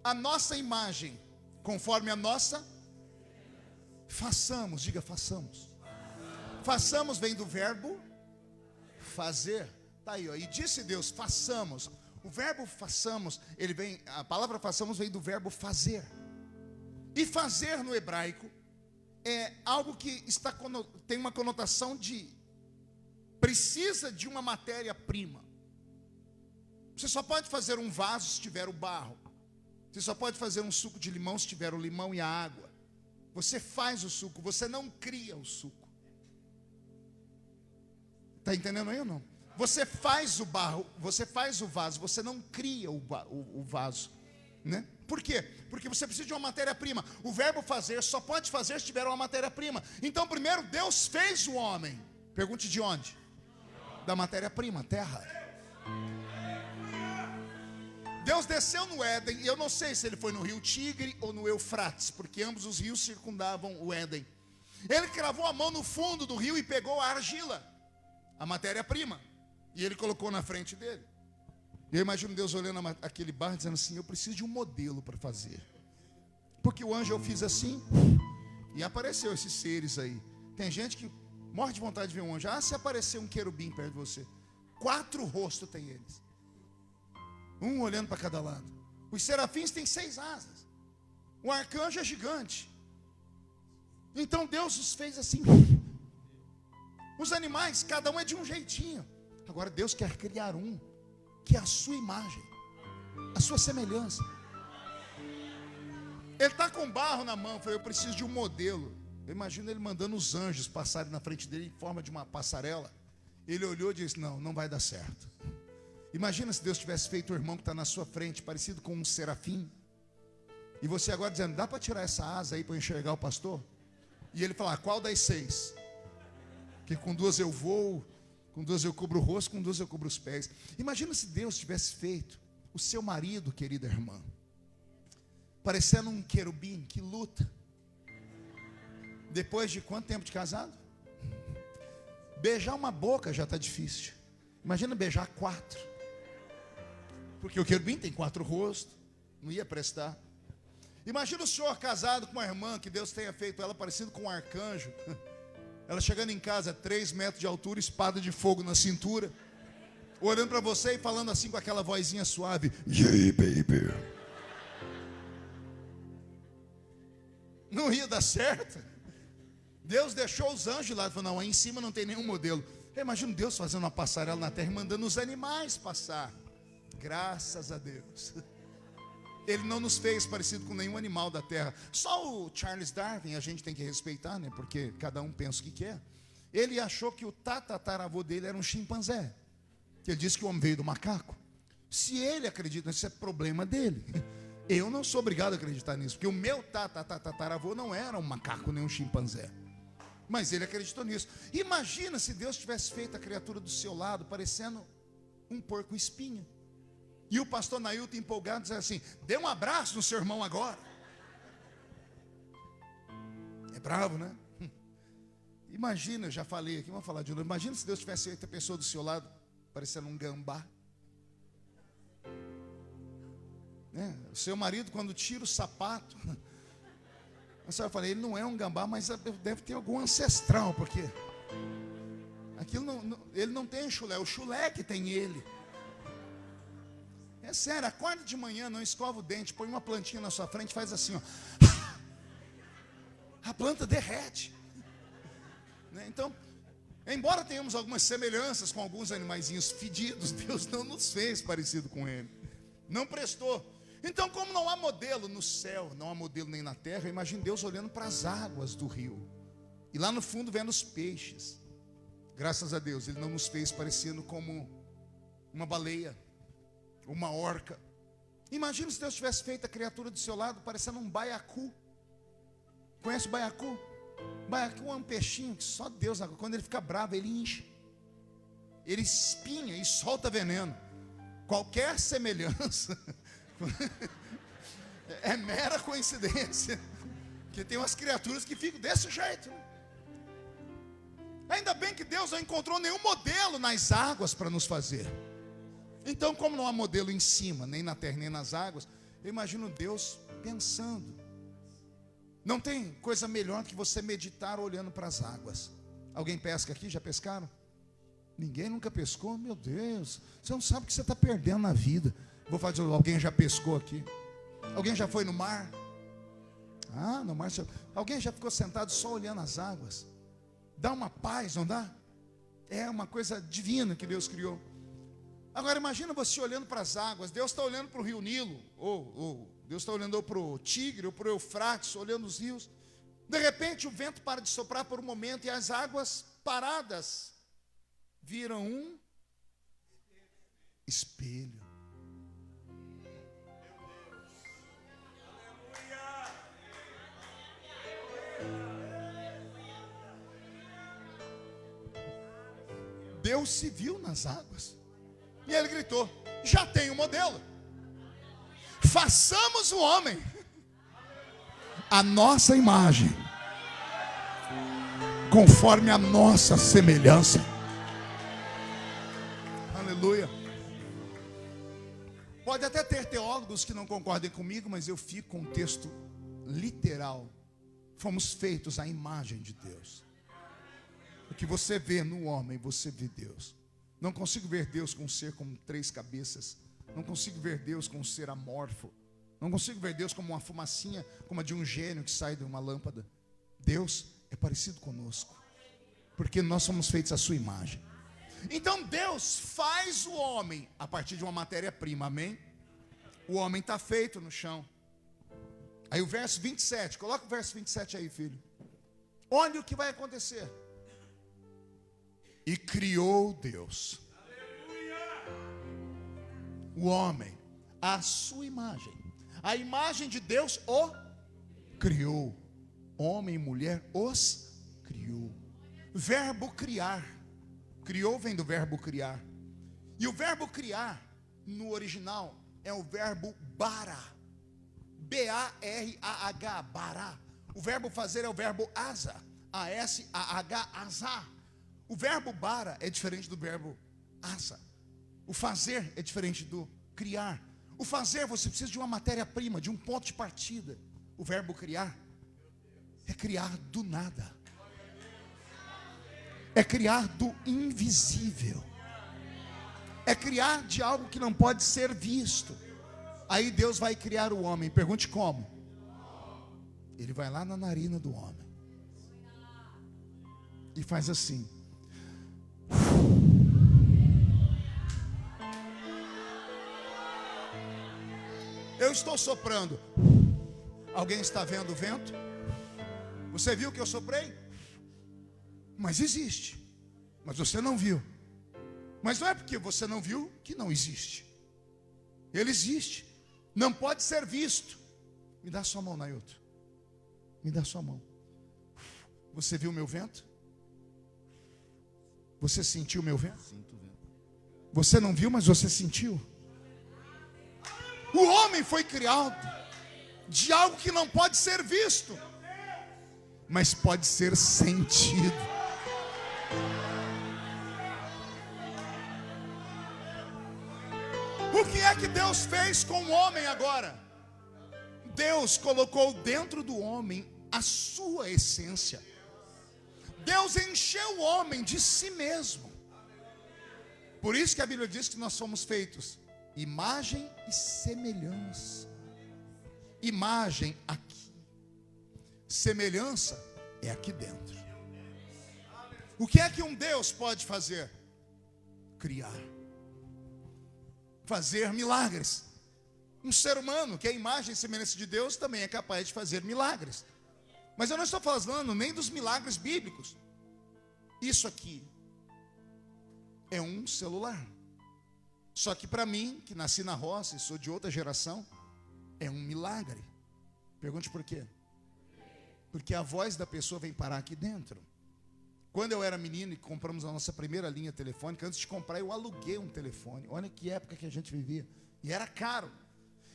a nossa imagem, conforme a nossa. Façamos, diga façamos. Façamos vem do verbo fazer. Está aí, ó. E disse Deus: façamos. O verbo façamos, ele vem, a palavra façamos vem do verbo fazer. E fazer no hebraico é algo que tem uma conotação de precisa de uma matéria-prima. Você só pode fazer um vaso se tiver o barro. Você só pode fazer um suco de limão se tiver o limão e a água. Você faz o suco, você não cria o suco. Está entendendo aí ou não? Você faz o barro, você faz o vaso, você não cria o vaso, né? Por quê? Porque você precisa de uma matéria-prima. O verbo fazer só pode fazer se tiver uma matéria-prima. Então primeiro Deus fez o homem. Pergunte de onde? Da matéria-prima, terra. Deus desceu no Éden, e eu não sei se ele foi no rio Tigre ou no Eufrates, porque ambos os rios circundavam o Éden. Ele cravou a mão no fundo do rio e pegou a argila, a matéria-prima, e ele colocou na frente dele. Eu imagino Deus olhando aquele barro dizendo assim: eu preciso de um modelo para fazer. Porque o anjo eu fiz assim, e apareceu esses seres aí. Tem gente que morre de vontade de ver um anjo. Se aparecer um querubim perto de você, 4 rostos tem eles, um olhando para cada lado. Os serafins têm 6 asas. O arcanjo é gigante. Então Deus os fez assim. Os animais, cada um é de um jeitinho. Agora Deus quer criar um que é a sua imagem, a sua semelhança. Ele está com barro na mão. Eu preciso de um modelo. Eu imagino ele mandando os anjos passarem na frente dele em forma de uma passarela. Ele olhou e disse: não vai dar certo. Imagina se Deus tivesse feito o irmão que está na sua frente, parecido com um serafim. E você agora dizendo: dá para tirar essa asa aí para eu enxergar o pastor? E ele falar: qual das 6? Porque com 2 eu voo, com 2 eu cubro o rosto, com 2 eu cubro os pés. Imagina se Deus tivesse feito o seu marido, querida irmã, parecendo um querubim que luta. Depois de quanto tempo de casado? Beijar uma boca já está difícil. Imagina beijar 4. Porque o querubim tem 4 rostos. Não ia prestar. Imagina o senhor casado com uma irmã, que Deus tenha feito ela parecida com um arcanjo. Ela chegando em casa, 3 metros de altura, espada de fogo na cintura, olhando para você e falando assim com aquela vozinha suave: e aí, baby? Não ia dar certo. Deus deixou os anjos lá e falou: não, aí em cima não tem nenhum modelo. Eu imagino Deus fazendo uma passarela na terra e mandando os animais passar. Graças a Deus. Ele não nos fez parecido com nenhum animal da terra. Só o Charles Darwin a gente tem que respeitar, né? Porque cada um pensa o que quer. Ele achou que o tataravô dele era um chimpanzé. Ele disse que o homem veio do macaco. Se ele acredita, isso é problema dele. Eu não sou obrigado a acreditar nisso, porque o meu tataravô não era um macaco nem um chimpanzé. Mas ele acreditou nisso. Imagina se Deus tivesse feito a criatura do seu lado parecendo um porco espinho. E o pastor Nailton empolgado diz assim: dê um abraço no seu irmão agora. É bravo, né? Imagina, eu já falei aqui, vamos falar de novo. Imagina se Deus tivesse feito a pessoa do seu lado parecendo um gambá. O seu marido, quando tira o sapato, a senhora fala, ele não é um gambá, mas deve ter algum ancestral, porque aquilo ele não tem chulé, o chulé que tem ele. É sério, acorda de manhã, não escova o dente, põe uma plantinha na sua frente, faz assim, ó. A planta derrete. Então, embora tenhamos algumas semelhanças com alguns animaizinhos fedidos, Deus não nos fez parecido com ele. Não prestou. Então, como não há modelo no céu, não há modelo nem na terra, imagine Deus olhando para as águas do rio. E lá no fundo vendo os peixes. Graças a Deus, Ele não nos fez parecendo como uma baleia, uma orca. Imagina se Deus tivesse feito a criatura do seu lado parecendo um baiacu. Conhece o baiacu? Baiacu é um peixinho que só Deus, quando ele fica bravo, ele incha. Ele espinha e solta veneno. Qualquer semelhança é mera coincidência. Que tem umas criaturas que ficam desse jeito. Ainda bem que Deus não encontrou nenhum modelo nas águas para nos fazer. Então, como não há modelo em cima, nem na terra, nem nas águas, eu imagino Deus pensando. Não tem coisa melhor que você meditar olhando para as águas. Alguém pesca aqui? Já pescaram? Ninguém nunca pescou? Meu Deus, você não sabe o que você está perdendo na vida. Vou fazer, alguém já pescou aqui? Alguém já foi no mar? No mar. Alguém já ficou sentado só olhando as águas? Dá uma paz, não dá? É uma coisa divina que Deus criou. Agora imagina você olhando para as águas. Deus está olhando para o rio Nilo, ou Deus está olhando para o Tigre, ou para o Eufrates, olhando os rios. De repente o vento para de soprar por um momento e as águas paradas viram um espelho. Deus se viu nas águas. E ele gritou: já tem um modelo. Façamos o homem a nossa imagem, conforme a nossa semelhança. Aleluia. Pode até ter teólogos que não concordem comigo, mas eu fico com o texto literal. Fomos feitos à imagem de Deus. O que você vê no homem, você vê Deus. Não consigo ver Deus com um ser com 3 cabeças. Não consigo ver Deus com um ser amorfo. Não consigo ver Deus como uma fumacinha, como a de um gênio que sai de uma lâmpada. Deus é parecido conosco, porque nós somos feitos à sua imagem. Então Deus faz o homem a partir de uma matéria-prima, amém? O homem está feito no chão. Aí o verso 27, coloca o verso 27 aí, filho. Olha o que vai acontecer. E criou Deus o homem à sua imagem. A imagem de Deus o criou. Homem e mulher os criou. Verbo criar. Criou vem do verbo criar. E o verbo criar, no original, é o verbo bara. B-A-R-A-H, bará. O verbo fazer é o verbo asa. A-S-A-H, azar. O verbo bara é diferente do verbo asa. O fazer é diferente do criar. O fazer, você precisa de uma matéria-prima, de um ponto de partida. O verbo criar é criar do nada. É criar do invisível. É criar de algo que não pode ser visto. Aí Deus vai criar o homem. Pergunte como? Ele vai lá na narina do homem e faz assim. Eu estou soprando. Alguém está vendo o vento? Você viu que eu soprei? Mas existe. Mas você não viu. Mas não é porque você não viu que não existe. Ele existe. Não pode ser visto. Me dá sua mão, Nailton. Me dá sua mão. Você viu o meu vento? Você sentiu o meu vento? Sinto o vento. Você não viu, mas você sentiu. O homem foi criado de algo que não pode ser visto, mas pode ser sentido. O que é que Deus fez com o homem agora? Deus colocou dentro do homem a sua essência. Deus encheu o homem de si mesmo. Por isso que a Bíblia diz que nós somos feitos imagem e semelhança. Imagem aqui, semelhança é aqui dentro. O que é que um Deus pode fazer? Criar, fazer milagres. Um ser humano que é a imagem e semelhança de Deus também é capaz de fazer milagres. Mas eu não estou falando nem dos milagres bíblicos. Isso aqui é um celular. Só que para mim, que nasci na roça e sou de outra geração, é um milagre. Pergunte por quê? Porque a voz da pessoa vem parar aqui dentro. Quando eu era menino e compramos a nossa primeira linha telefônica, antes de comprar eu aluguei um telefone. Olha que época que a gente vivia. E era caro.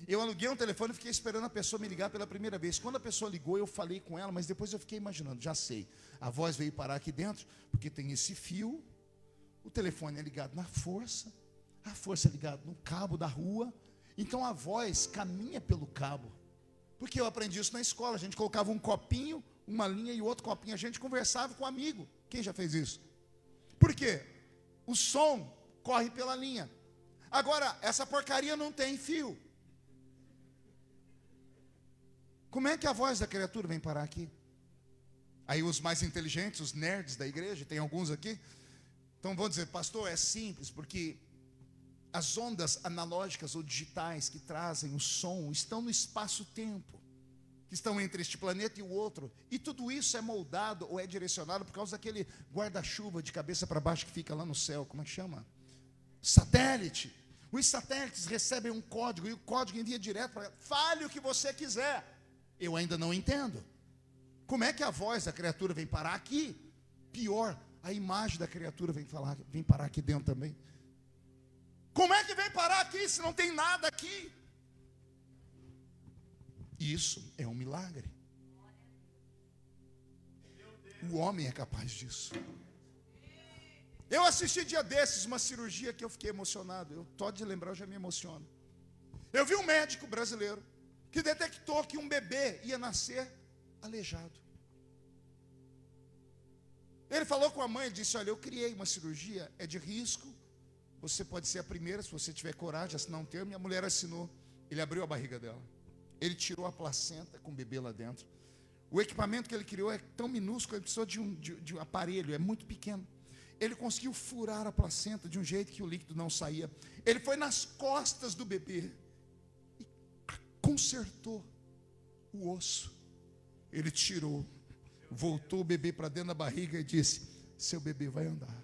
Eu aluguei um telefone e fiquei esperando a pessoa me ligar pela primeira vez. Quando a pessoa ligou, eu falei com ela, mas depois eu fiquei imaginando, já sei. A voz veio parar aqui dentro, porque tem esse fio, o telefone é ligado na força, a força é ligada no cabo da rua, então a voz caminha pelo cabo. Porque eu aprendi isso na escola, a gente colocava um copinho, uma linha e outro copinho, a gente conversava com um amigo. Quem já fez isso? Por quê? O som corre pela linha. Agora, essa porcaria não tem fio. Como é que a voz da criatura vem parar aqui? Aí os mais inteligentes, os nerds da igreja, tem alguns aqui, então vão dizer, pastor, é simples, porque as ondas analógicas ou digitais que trazem o som estão no espaço-tempo, que estão entre este planeta e o outro, e tudo isso é moldado ou é direcionado por causa daquele guarda-chuva de cabeça para baixo que fica lá no céu, como é que chama? Satélite. Os satélites recebem um código e o código envia direto para... Fale o que você quiser. Eu ainda não entendo. Como é que a voz da criatura vem parar aqui? Pior, a imagem da criatura vem parar aqui dentro também. Como é que vem parar aqui se não tem nada aqui? Isso é um milagre. O homem é capaz disso. Eu assisti dia desses uma cirurgia que eu fiquei emocionado. Eu tô de lembrar, eu já me emociono. Eu vi um médico brasileiro que detectou que um bebê ia nascer aleijado. Ele falou com a mãe, ele disse, olha, eu criei uma cirurgia, é de risco, você pode ser a primeira, se você tiver coragem, assinar um termo. E a mulher assinou. Ele abriu a barriga dela, ele tirou a placenta com o bebê lá dentro. O equipamento que ele criou é tão minúsculo, ele precisou de um aparelho, é muito pequeno. Ele conseguiu furar a placenta de um jeito que o líquido não saía. Ele foi nas costas do bebê e consertou o osso. Ele tirou, voltou o bebê para dentro da barriga e disse, seu bebê vai andar.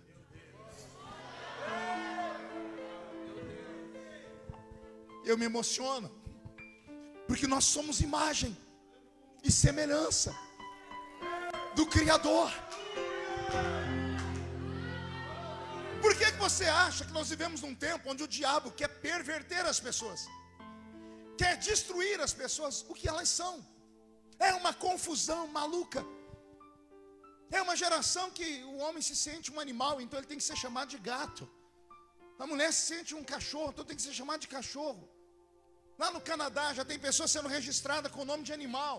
Eu me emociono, porque nós somos imagem e semelhança do Criador. Por que você acha que nós vivemos num tempo onde o diabo quer perverter as pessoas, quer destruir as pessoas, o que elas são? É uma confusão maluca. É uma geração que o homem se sente um animal, então ele tem que ser chamado de gato. A mulher se sente um cachorro, então tem que ser chamado de cachorro. Lá no Canadá já tem pessoas sendo registradas com o nome de animal.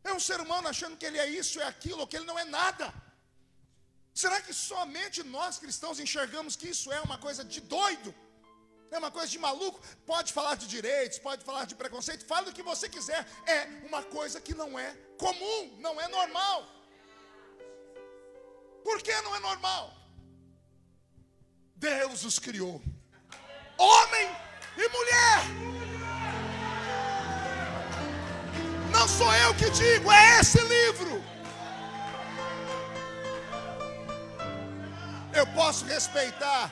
É um ser humano achando que ele é isso, é aquilo, ou que ele não é nada. Será que somente nós cristãos enxergamos que isso é uma coisa de doido? É uma coisa de maluco? Pode falar de direitos, pode falar de preconceito, fala o que você quiser. É uma coisa que não é comum, não é normal. Por que não é normal? Deus os criou, homem e mulher. Não sou eu que digo, é esse livro. Eu posso respeitar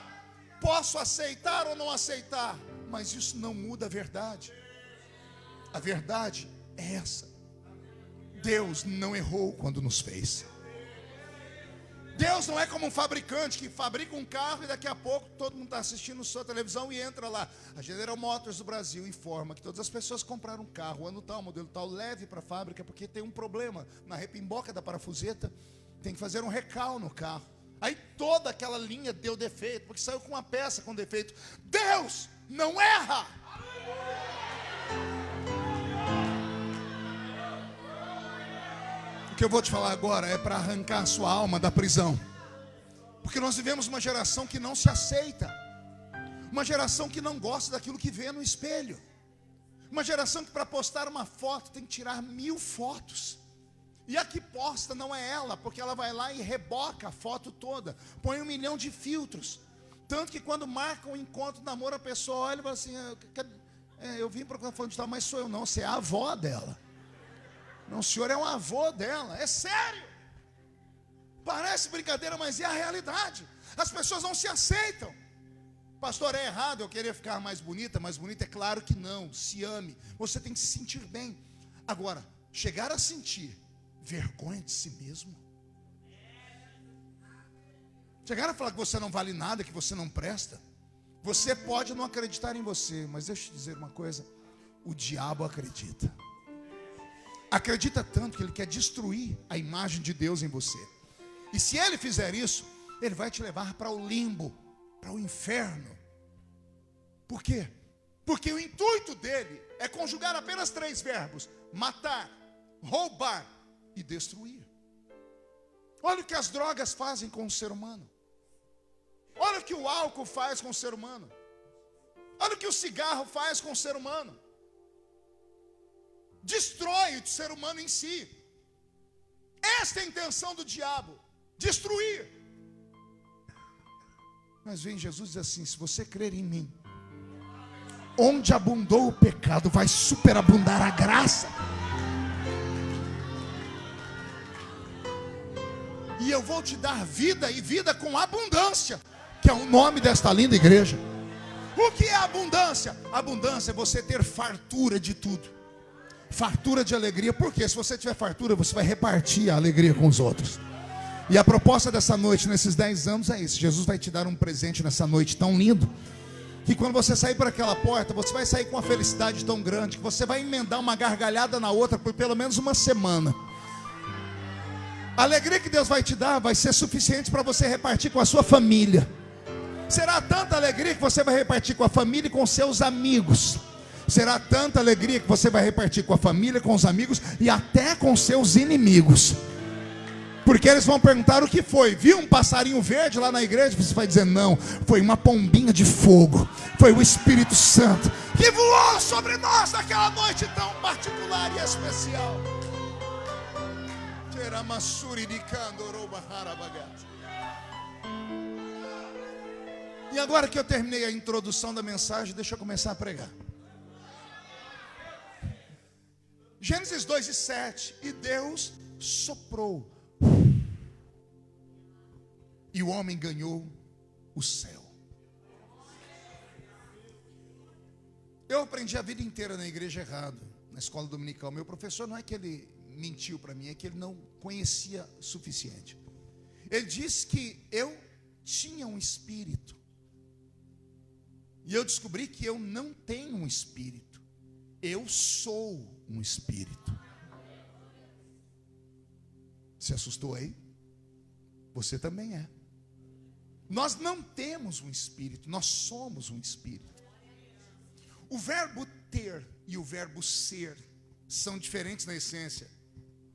Posso aceitar ou não aceitar, mas isso não muda a verdade. A verdade é essa: Deus não errou quando nos fez. Deus não é como um fabricante que fabrica um carro e daqui a pouco todo mundo está assistindo sua televisão e entra lá. A General Motors do Brasil informa que todas as pessoas compraram um carro, ano tal, modelo tal, leve para a fábrica porque tem um problema na repimboca da parafuseta, tem que fazer um recal no carro. Aí toda aquela linha deu defeito, porque saiu com uma peça com defeito. Deus não erra. O que eu vou te falar agora é para arrancar a sua alma da prisão. Porque nós vivemos uma geração que não se aceita. Uma geração que não gosta daquilo que vê no espelho. Uma geração que para postar uma foto tem que tirar 1000 fotos. E a que posta não é ela, porque ela vai lá e reboca a foto toda. Põe 1 milhão de filtros. Tanto que quando marca um encontro, namoro, a pessoa olha e fala assim: eu vim procurar fulano de tal, mas sou eu não, você é a avó dela. Não, o senhor é um avô dela, é sério. Parece brincadeira, mas é a realidade. As pessoas não se aceitam. Pastor, é errado eu querer ficar mais bonita? É claro que não. Se ame, você tem que se sentir bem. Agora, chegar a sentir vergonha de si mesmo, chegar a falar que você não vale nada, que você não presta. Você pode não acreditar em você, mas deixa eu te dizer uma coisa: o diabo acredita. Acredita tanto que ele quer destruir a imagem de Deus em você. E se ele fizer isso, ele vai te levar para o limbo, para o inferno. Por quê? Porque o intuito dele é conjugar apenas 3 verbos: matar, roubar e destruir. Olha o que as drogas fazem com o ser humano. Olha o que o álcool faz com o ser humano. Olha o que o cigarro faz com o ser humano. Destrói o ser humano em si. Esta é a intenção do diabo: destruir. Mas vem Jesus e diz assim: se você crer em mim, onde abundou o pecado, vai superabundar a graça. E eu vou te dar vida, e vida com abundância, que é o nome desta linda igreja. O que é abundância? Abundância é você ter fartura de tudo. Fartura de alegria. Porque se você tiver fartura, você vai repartir a alegria com os outros. E a proposta dessa noite, nesses 10 anos, é isso. Jesus vai te dar um presente nessa noite tão lindo, que quando você sair por aquela porta, você vai sair com uma felicidade tão grande, que você vai emendar uma gargalhada na outra por pelo menos uma semana. A alegria que Deus vai te dar vai ser suficiente para você repartir com a sua família. Será tanta alegria que você vai repartir com a família e com seus amigos. Será tanta alegria que você vai repartir com a família, com os amigos e até com seus inimigos. Porque eles vão perguntar o que foi. Viu um passarinho verde lá na igreja? Você vai dizer: não, foi uma pombinha de fogo. Foi o Espírito Santo que voou sobre nós naquela noite tão particular e especial. E agora que eu terminei a introdução da mensagem, deixa eu começar a pregar. Gênesis 2:7. E Deus soprou, e o homem ganhou o céu. Eu aprendi a vida inteira na igreja errado, na escola dominical. Meu professor não é que ele mentiu para mim, é que ele não conhecia o suficiente. Ele disse que eu tinha um espírito, e eu descobri que eu não tenho um espírito, eu sou um espírito. Se assustou aí? Você também é. Nós não temos um espírito, nós somos um espírito. O verbo ter e o verbo ser são diferentes na essência.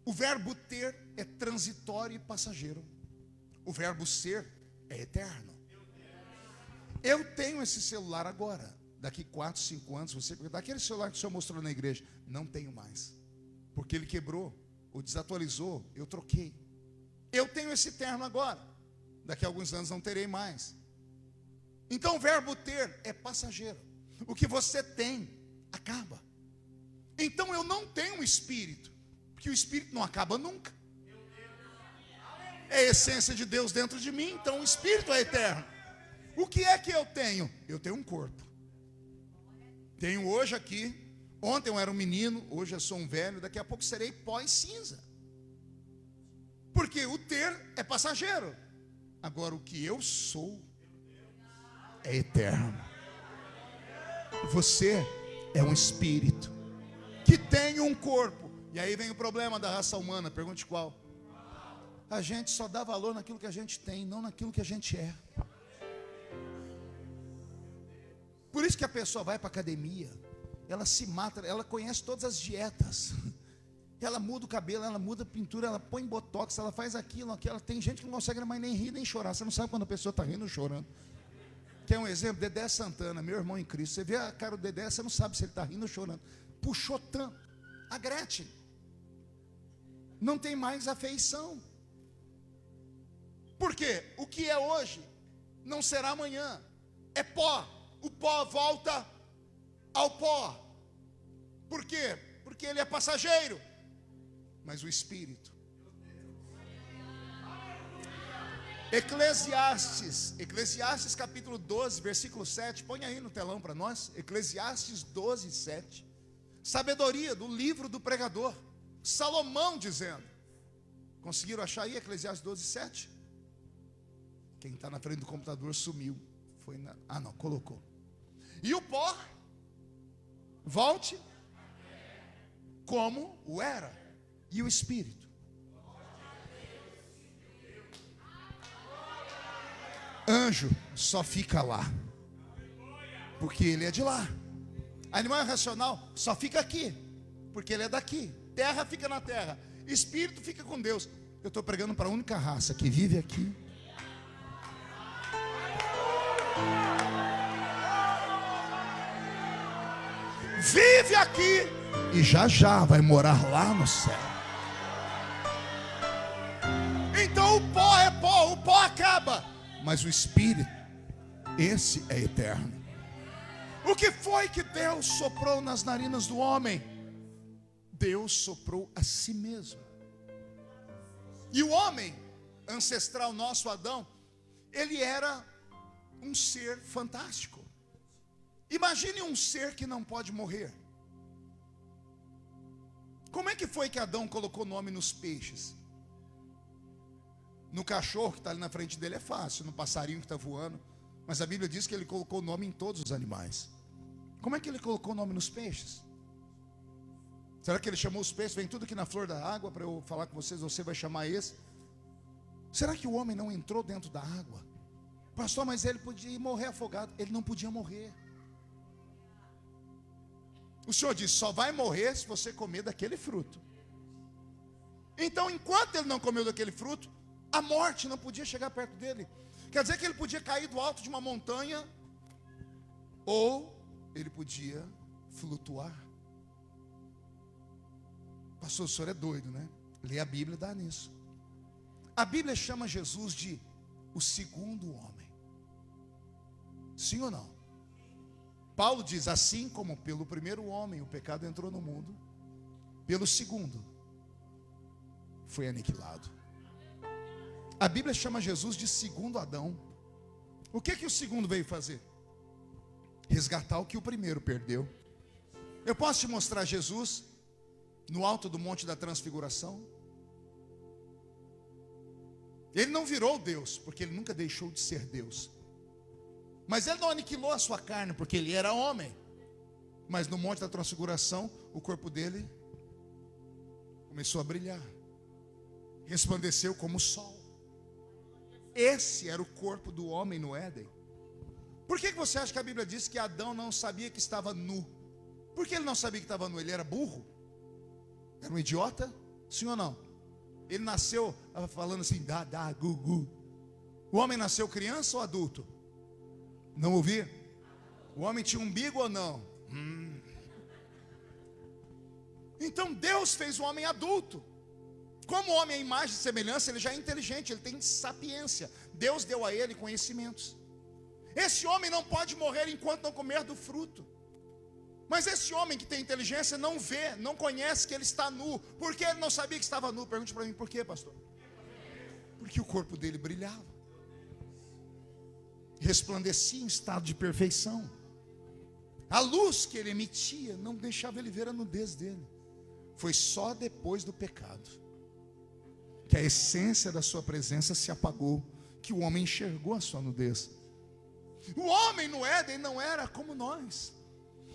O verbo ter é transitório e passageiro. O verbo ser é eterno. Eu tenho esse celular agora. Daqui 4, 5 anos, você perguntar: aquele celular que o senhor mostrou na igreja? Não tenho mais, porque ele quebrou ou desatualizou, eu troquei. Eu tenho esse terno agora. Daqui a alguns anos não terei mais. Então o verbo ter é passageiro. O que você tem acaba. Então eu não tenho um espírito, porque o espírito não acaba nunca. É a essência de Deus dentro de mim, então o espírito é eterno. O que é que eu tenho? Eu tenho um corpo. Tenho hoje aqui. Ontem eu era um menino, hoje eu sou um velho. Daqui a pouco serei pó e cinza. Porque o ter é passageiro. Agora o que eu sou é eterno. Você é um espírito que tem um corpo. E aí vem o problema da raça humana. Pergunte qual? A gente só dá valor naquilo que a gente tem, não naquilo que a gente é. Por isso que a pessoa vai para a academia, ela se mata, ela conhece todas as dietas, ela muda o cabelo, ela muda a pintura, ela põe botox, ela faz aquilo, aquilo. Tem gente que não consegue mais nem rir, nem chorar. Você não sabe quando a pessoa está rindo ou chorando. Quer um exemplo? Dedé Santana, meu irmão em Cristo. Você vê a cara do Dedé, você não sabe se ele está rindo ou chorando. Puxou tanto. A Gretchen não tem mais afeição. Por quê? O que é hoje não será amanhã. É pó. O pó volta ao pó. Por quê? Porque ele é passageiro. Mas o Espírito. Eclesiastes capítulo 12, versículo 7. Põe aí no telão para nós. Eclesiastes 12, 7. Sabedoria do livro do pregador. Salomão dizendo. Conseguiram achar aí Eclesiastes 12, 7? Quem está na frente do computador sumiu. Não, colocou. E o pó volte como o era. E o Espírito. Anjo só fica lá, porque ele é de lá. Animal irracional só fica aqui, porque ele é daqui. Terra fica na terra, Espírito fica com Deus. Eu estou pregando para a única raça que vive aqui. Vive aqui e já vai morar lá no céu. Então o pó é pó, o pó acaba, mas o Espírito, esse é eterno. O que foi que Deus soprou nas narinas do homem? Deus soprou a si mesmo. E o homem ancestral nosso, Adão, ele era um ser fantástico. Imagine um ser que não pode morrer. Como é que foi que Adão colocou nome nos peixes? No cachorro que está ali na frente dele é fácil, no passarinho que está voando. Mas a Bíblia diz que ele colocou nome em todos os animais. Como é que ele colocou nome nos peixes? Será que ele chamou os peixes? Vem tudo aqui na flor da água para eu falar com vocês, você vai chamar esse? Será que o homem não entrou dentro da água? Pastor, mas ele podia morrer afogado. Ele não podia morrer. O Senhor disse, só vai morrer se você comer daquele fruto. Então, enquanto ele não comeu daquele fruto, a morte não podia chegar perto dele. Quer dizer que ele podia cair do alto de uma montanha, ou ele podia flutuar. Pastor, o senhor é doido, né? Lê a Bíblia e dá nisso. A Bíblia chama Jesus de o segundo homem. Sim ou não? Paulo diz, assim como pelo primeiro homem o pecado entrou no mundo, pelo segundo foi aniquilado. A Bíblia chama Jesus de segundo Adão. O que o segundo veio fazer? Resgatar o que o primeiro perdeu. Eu posso te mostrar Jesus no alto do monte da transfiguração? Ele não virou Deus, porque ele nunca deixou de ser Deus. Mas ele não aniquilou a sua carne, porque ele era homem. Mas no monte da transfiguração, o corpo dele começou a brilhar, resplandeceu como o sol. Esse era o corpo do homem no Éden. Por que você acha que a Bíblia diz que Adão não sabia que estava nu? Por que ele não sabia que estava nu? Ele era burro? Era um idiota? Sim ou não? Ele nasceu falando assim, gu. O homem nasceu criança ou adulto? Não ouvi? O homem tinha umbigo ou não? Então Deus fez o homem adulto. Como o homem é imagem e semelhança, ele já é inteligente, ele tem sapiência. Deus deu a ele conhecimentos. Esse homem não pode morrer enquanto não comer do fruto. Mas esse homem que tem inteligência não vê, não conhece que ele está nu. Por que ele não sabia que estava nu? Pergunte para mim, por quê, pastor? Porque o corpo dele brilhava. resplandecia em estado de perfeição. A luz que ele emitia não deixava ele ver a nudez dele. Foi só depois do pecado que a essência da sua presença se apagou, que o homem enxergou a sua nudez. O homem no Éden não era como nós.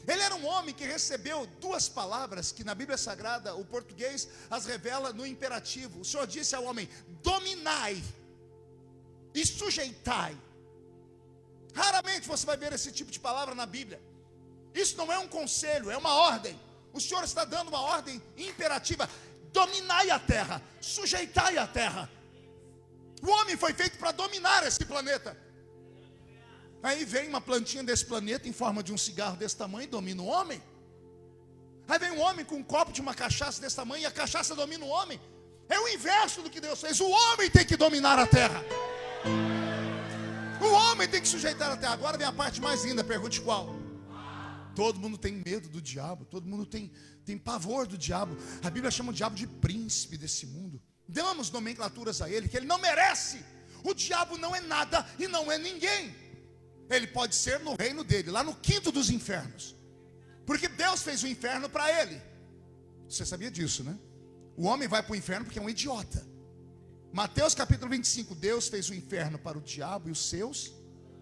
Ele era um homem que recebeu duas palavras que na Bíblia Sagrada o português as revela no imperativo. O Senhor disse ao homem: dominai e sujeitai. Raramente você vai ver esse tipo de palavra na Bíblia. Isso não é um conselho, é uma ordem. O Senhor está dando uma ordem imperativa: dominai a terra, sujeitai a terra. O homem foi feito para dominar esse planeta. Aí vem uma plantinha desse planeta em forma de um cigarro desse tamanho e domina o homem. Aí vem um homem com um copo de uma cachaça desse tamanho e a cachaça domina o homem. É o inverso do que Deus fez. O homem tem que dominar a terra. O homem tem que sujeitar a terra. Agora vem a parte mais linda, pergunte qual? Todo mundo tem medo do diabo, todo mundo tem pavor do diabo. A Bíblia chama o diabo de príncipe desse mundo. Damos nomenclaturas a ele que ele não merece. O diabo não é nada e não é ninguém. Ele pode ser no reino dele, lá no quinto dos infernos, porque Deus fez o inferno para ele. Você sabia disso, né? O homem vai para o inferno porque é um idiota. Mateus capítulo 25, Deus fez o inferno para o diabo e os seus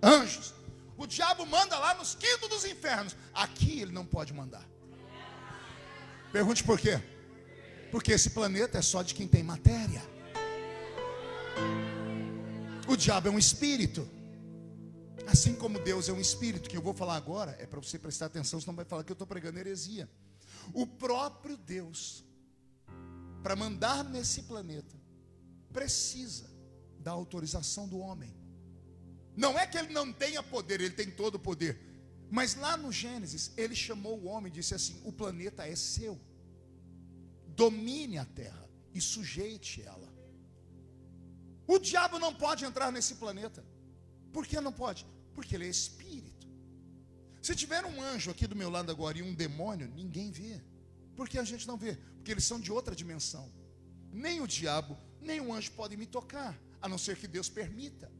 anjos. O diabo manda lá nos quintos dos infernos. Aqui ele não pode mandar. Pergunte por quê? Porque esse planeta é só de quem tem matéria. O diabo é um espírito. Assim como Deus é um espírito, que eu vou falar agora é para você prestar atenção, senão vai falar que eu estou pregando heresia. O próprio Deus, para mandar nesse planeta, precisa da autorização do homem. Não é que ele não tenha poder, ele tem todo o poder. Mas lá no Gênesis, ele chamou o homem e disse assim: o planeta é seu, domine a terra e sujeite ela. O diabo não pode entrar nesse planeta. Por que não pode? Porque ele é espírito. Se tiver um anjo aqui do meu lado agora e um demônio, ninguém vê. Por que a gente não vê? Porque eles são de outra dimensão. Nem o diabo, nem o anjo podem me tocar, a não ser que Deus permita.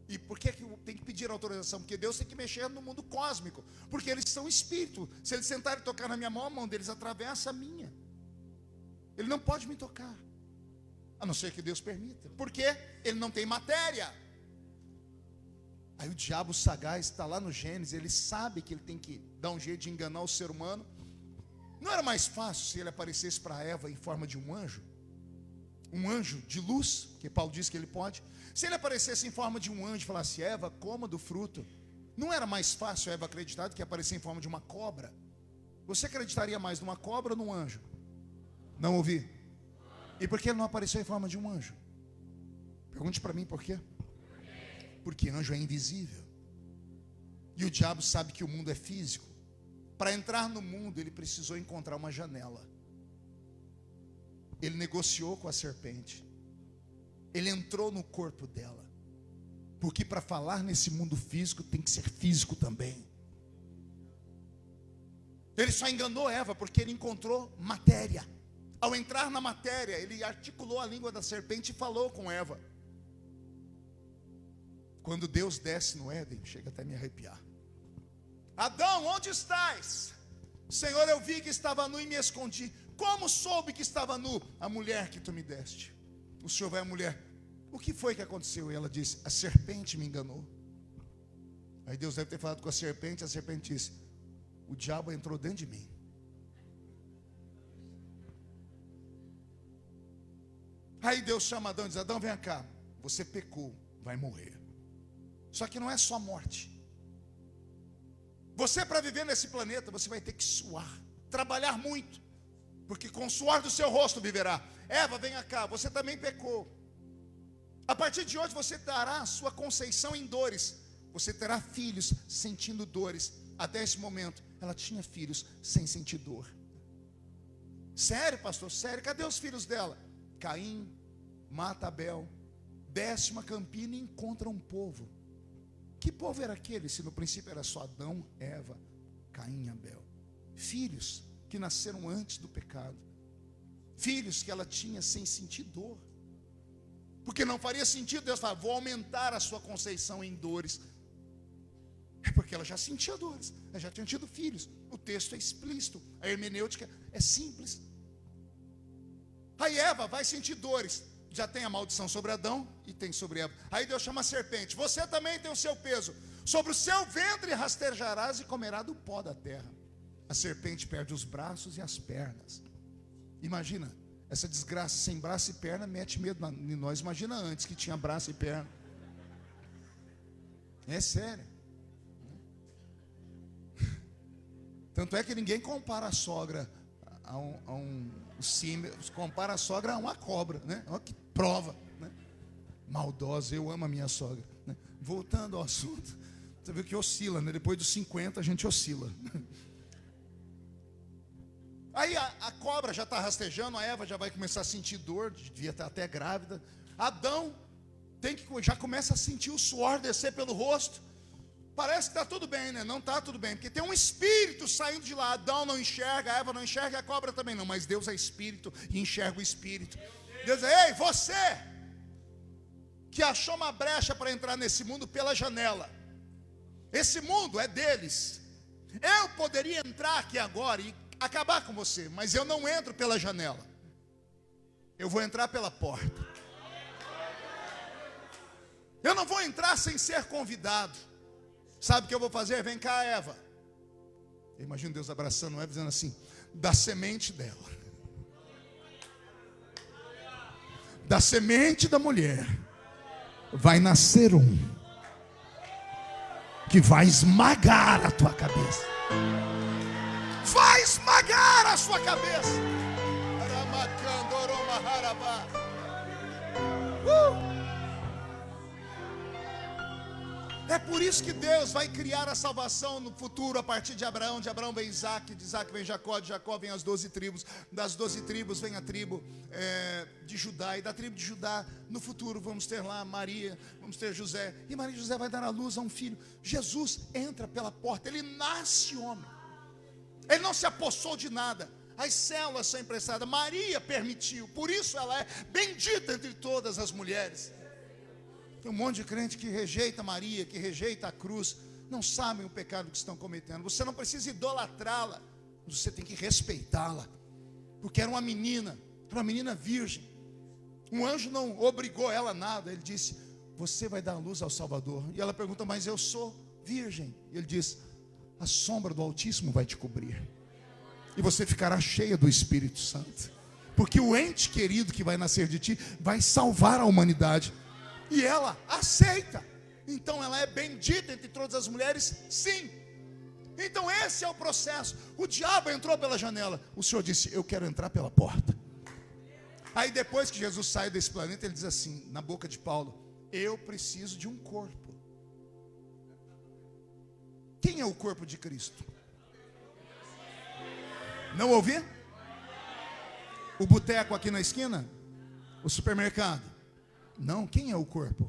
E por que tem que pedir autorização? Porque Deus tem que mexer no mundo cósmico. Porque eles são espírito. Se eles sentarem e tocar na minha mão, a mão deles atravessa a minha. Ele não pode me tocar, a não ser que Deus permita. Porque ele não tem matéria. Aí o diabo sagaz está lá no Gênesis, ele sabe que ele tem que dar um jeito de enganar o ser humano. Não era mais fácil se ele aparecesse para Eva em forma de um anjo de luz, que Paulo diz que ele pode. Se ele aparecesse em forma de um anjo e falasse: Eva, coma do fruto, não era mais fácil Eva acreditar do que aparecer em forma de uma cobra? Você acreditaria mais numa cobra ou num anjo? Não ouvi. E por que ele não apareceu em forma de um anjo? Pergunte para mim por quê. Porque anjo é invisível. E o diabo sabe que o mundo é físico. Para entrar no mundo, ele precisou encontrar uma janela. Ele negociou com a serpente. Ele entrou no corpo dela. Porque para falar nesse mundo físico, tem que ser físico também. Ele só enganou Eva porque ele encontrou matéria. Ao entrar na matéria, ele articulou a língua da serpente e falou com Eva. Quando Deus desce no Éden, chega até a me arrepiar. Adão, onde estás? Senhor, eu vi que estava nu e me escondi. Como soube que estava nu? A mulher que tu me deste. O Senhor vai à mulher: o que foi que aconteceu? E ela disse: a serpente me enganou. Aí Deus deve ter falado com a serpente disse: o diabo entrou dentro de mim. Aí Deus chama Adão e diz: Adão, vem cá, você pecou, vai morrer. Só que não é só morte. Você, para viver nesse planeta, você vai ter que suar, trabalhar muito, porque com o suor do seu rosto viverá. Eva, vem cá, você também pecou. A partir de hoje você dará a sua conceição em dores. Você terá filhos sentindo dores. Até esse momento, ela tinha filhos sem sentir dor. Sério, pastor? Sério? Cadê os filhos dela? Caim mata Abel, desce uma campina e encontra um povo. Que povo era aquele? Se no princípio era só Adão, Eva, Caim e Abel. Filhos que nasceram antes do pecado. Filhos que ela tinha sem sentir dor. Porque não faria sentido Deus falar: vou aumentar a sua conceição em dores. Porque ela já sentia dores, ela já tinha tido filhos. O texto é explícito, a hermenêutica é simples. Aí Eva vai sentir dores. Já tem a maldição sobre Adão e tem sobre Eva. Aí Deus chama a serpente: você também tem o seu peso. Sobre o seu ventre rastejarás e comerás do pó da terra. A serpente perde os braços e as pernas. Imagina, essa desgraça sem braço e perna mete medo em nós. Imagina antes que tinha braço e perna. É sério. Tanto é que ninguém compara a sogra a um símbolo, compara a sogra a uma cobra, né? Olha que prova, né? Maldosa. Eu amo a minha sogra, né? Voltando ao assunto, você viu que oscila, né? Depois dos 50 a gente oscila. Aí a cobra já está rastejando, a Eva já vai começar a sentir dor, devia estar até grávida. Adão já começa a sentir o suor descer pelo rosto. Parece que está tudo bem, né? Não está tudo bem, porque tem um espírito saindo de lá. Adão não enxerga, a Eva não enxerga, a cobra também não. Mas Deus é espírito e enxerga o espírito. Deus diz: ei, você que achou uma brecha para entrar nesse mundo pela janela, esse mundo é deles. Eu poderia entrar aqui agora e acabar com você, mas eu não entro pela janela. Eu vou entrar pela porta. Eu não vou entrar sem ser convidado. Sabe o que eu vou fazer? Vem cá, Eva. Eu imagino Deus abraçando Eva, dizendo assim: da semente dela, da semente da mulher, vai nascer um que vai esmagar a tua cabeça. Vai esmagar a sua cabeça. É por isso que Deus vai criar a salvação no futuro a partir de Abraão. De Abraão vem Isaac, de Isaac vem Jacó, de Jacó vem as 12 tribos. Das 12 tribos vem a tribo de Judá. E da tribo de Judá, no futuro, vamos ter lá Maria, vamos ter José. E Maria e José vai dar à luz a um filho. Jesus entra pela porta, ele nasce homem. Ele não se apossou de nada. As células são emprestadas. Maria permitiu. Por isso ela é bendita entre todas as mulheres. Tem um monte de crente que rejeita Maria, que rejeita a cruz. Não sabem o pecado que estão cometendo. Você não precisa idolatrá-la, você tem que respeitá-la. Porque era uma menina virgem. Um anjo não obrigou ela a nada. Ele disse: você vai dar luz ao Salvador. E ela pergunta: mas eu sou virgem. E ele diz: a sombra do Altíssimo vai te cobrir. E você ficará cheia do Espírito Santo. Porque o ente querido que vai nascer de ti vai salvar a humanidade. E ela aceita. Então ela é bendita entre todas as mulheres, sim. Então esse é o processo. O diabo entrou pela janela. O Senhor disse: eu quero entrar pela porta. Aí depois que Jesus sai desse planeta, ele diz assim, na boca de Paulo: eu preciso de um corpo. Quem é o corpo de Cristo? Não ouvi? O boteco aqui na esquina? O supermercado? Não, quem é o corpo?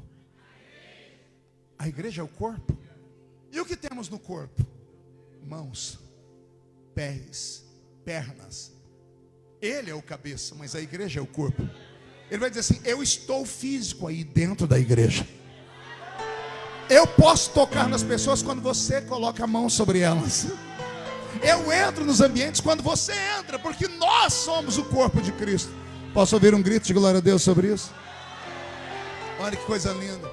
A igreja é o corpo. E o que temos no corpo? Mãos, pés, pernas. Ele é o cabeça, mas a igreja é o corpo. Ele vai dizer assim: eu estou físico aí dentro da igreja. Eu posso tocar nas pessoas quando você coloca a mão sobre elas. Eu entro nos ambientes quando você entra, porque nós somos o corpo de Cristo. Posso ouvir um grito de glória a Deus sobre isso? Olha que coisa linda.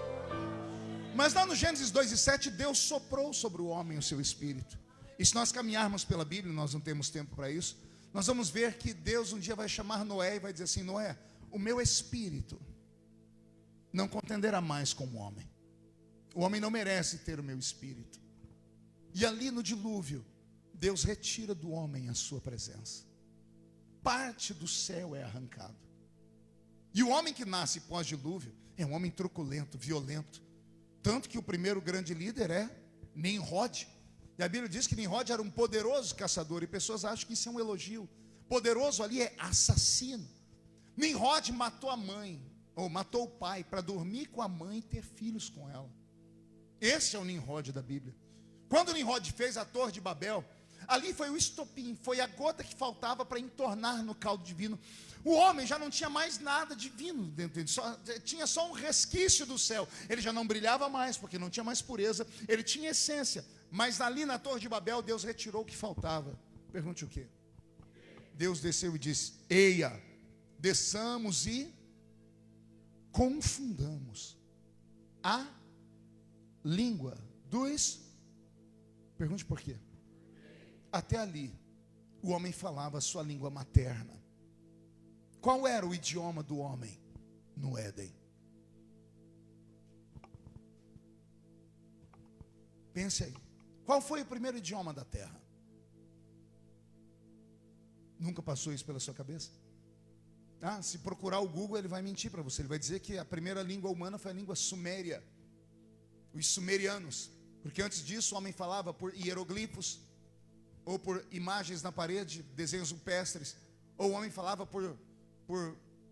Mas lá no Gênesis 2:7, Deus soprou sobre o homem o seu espírito. E se nós caminharmos pela Bíblia, nós não temos tempo para isso, nós vamos ver que Deus um dia vai chamar Noé e vai dizer assim: Noé, o meu espírito não contenderá mais com o homem. O homem não merece ter o meu espírito. E ali no dilúvio, Deus retira do homem a sua presença. Parte do céu é arrancado. E o homem que nasce pós-dilúvio é um homem truculento, violento. Tanto que o primeiro grande líder é Nimrod. E a Bíblia diz que Nimrod era um poderoso caçador. E pessoas acham que isso é um elogio. Poderoso ali é assassino. Nimrod matou a mãe, ou matou o pai, para dormir com a mãe e ter filhos com ela. Esse é o Nimrod da Bíblia. Quando Nimrod fez a Torre de Babel, ali foi o estopim, foi a gota que faltava para entornar no caldo divino. O homem já não tinha mais nada divino dentro dele, tinha só um resquício do céu. Ele já não brilhava mais, porque não tinha mais pureza. Ele tinha essência, Mas ali na Torre de Babel, Deus retirou o que faltava. Pergunte o quê? Deus desceu e disse: eia, desçamos e confundamos a língua dos... Pergunte por quê? Até ali, o homem falava a sua língua materna. Qual era o idioma do homem no Éden? Pense aí. Qual foi o primeiro idioma da terra? Nunca passou isso pela sua cabeça? Se procurar o Google, ele vai mentir para você. Ele vai dizer que a primeira língua humana foi a língua suméria. Os sumerianos. Porque antes disso o homem falava por hieroglifos, ou por imagens na parede, desenhos rupestres. Ou o homem falava por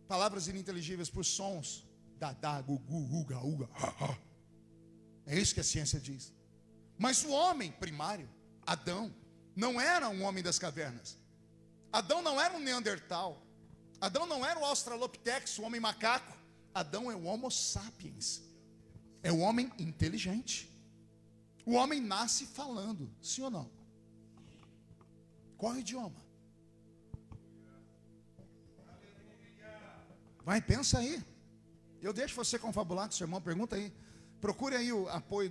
palavras ininteligíveis, por sons. Dadá, gugu, uga, uga, ha, ha. É isso que a ciência diz. Mas o homem primário, Adão, não era um homem das cavernas. Adão não era um Neandertal. Adão não era o Australopithecus, o homem macaco. Adão é o Homo sapiens. É o homem inteligente. O homem nasce falando, sim ou não? Qual é o idioma? Vai, pensa aí. Eu deixo você confabular com o seu irmão, pergunta aí. Procure aí o apoio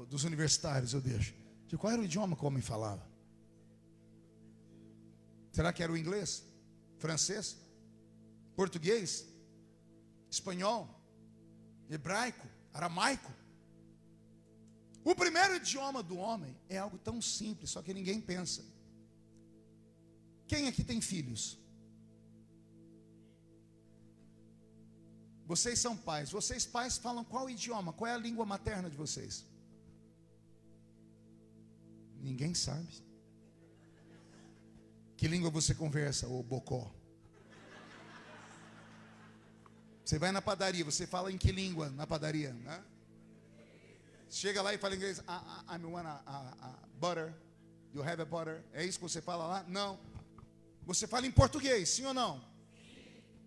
dos universitários, eu deixo. De qual era o idioma que o homem falava? Será que era o inglês? Francês? Português? Espanhol? Hebraico? Aramaico? O primeiro idioma do homem é algo tão simples, só que ninguém pensa. Quem aqui tem filhos? Vocês são pais. Vocês pais falam qual idioma? Qual é a língua materna de vocês? Ninguém sabe. Que língua você conversa, ô bocó? Você vai na padaria, você fala em que língua na padaria, né? Chega lá e fala em inglês. I want a butter. You have a butter? É isso que você fala lá? Não. Você fala em português, sim ou não?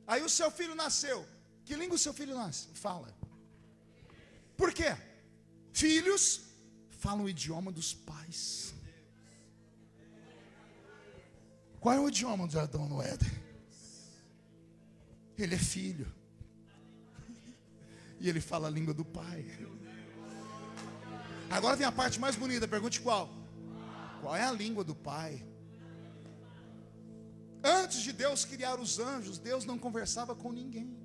Aí o seu filho nasceu. Que língua o seu filho nasce? Fala. Por quê? Filhos falam o idioma dos pais. Qual é o idioma de Adão no Éden? Ele é filho. E ele fala a língua do pai. Agora vem a parte mais bonita, pergunte qual? Qual é a língua do pai? Antes de Deus criar os anjos, Deus não conversava com ninguém,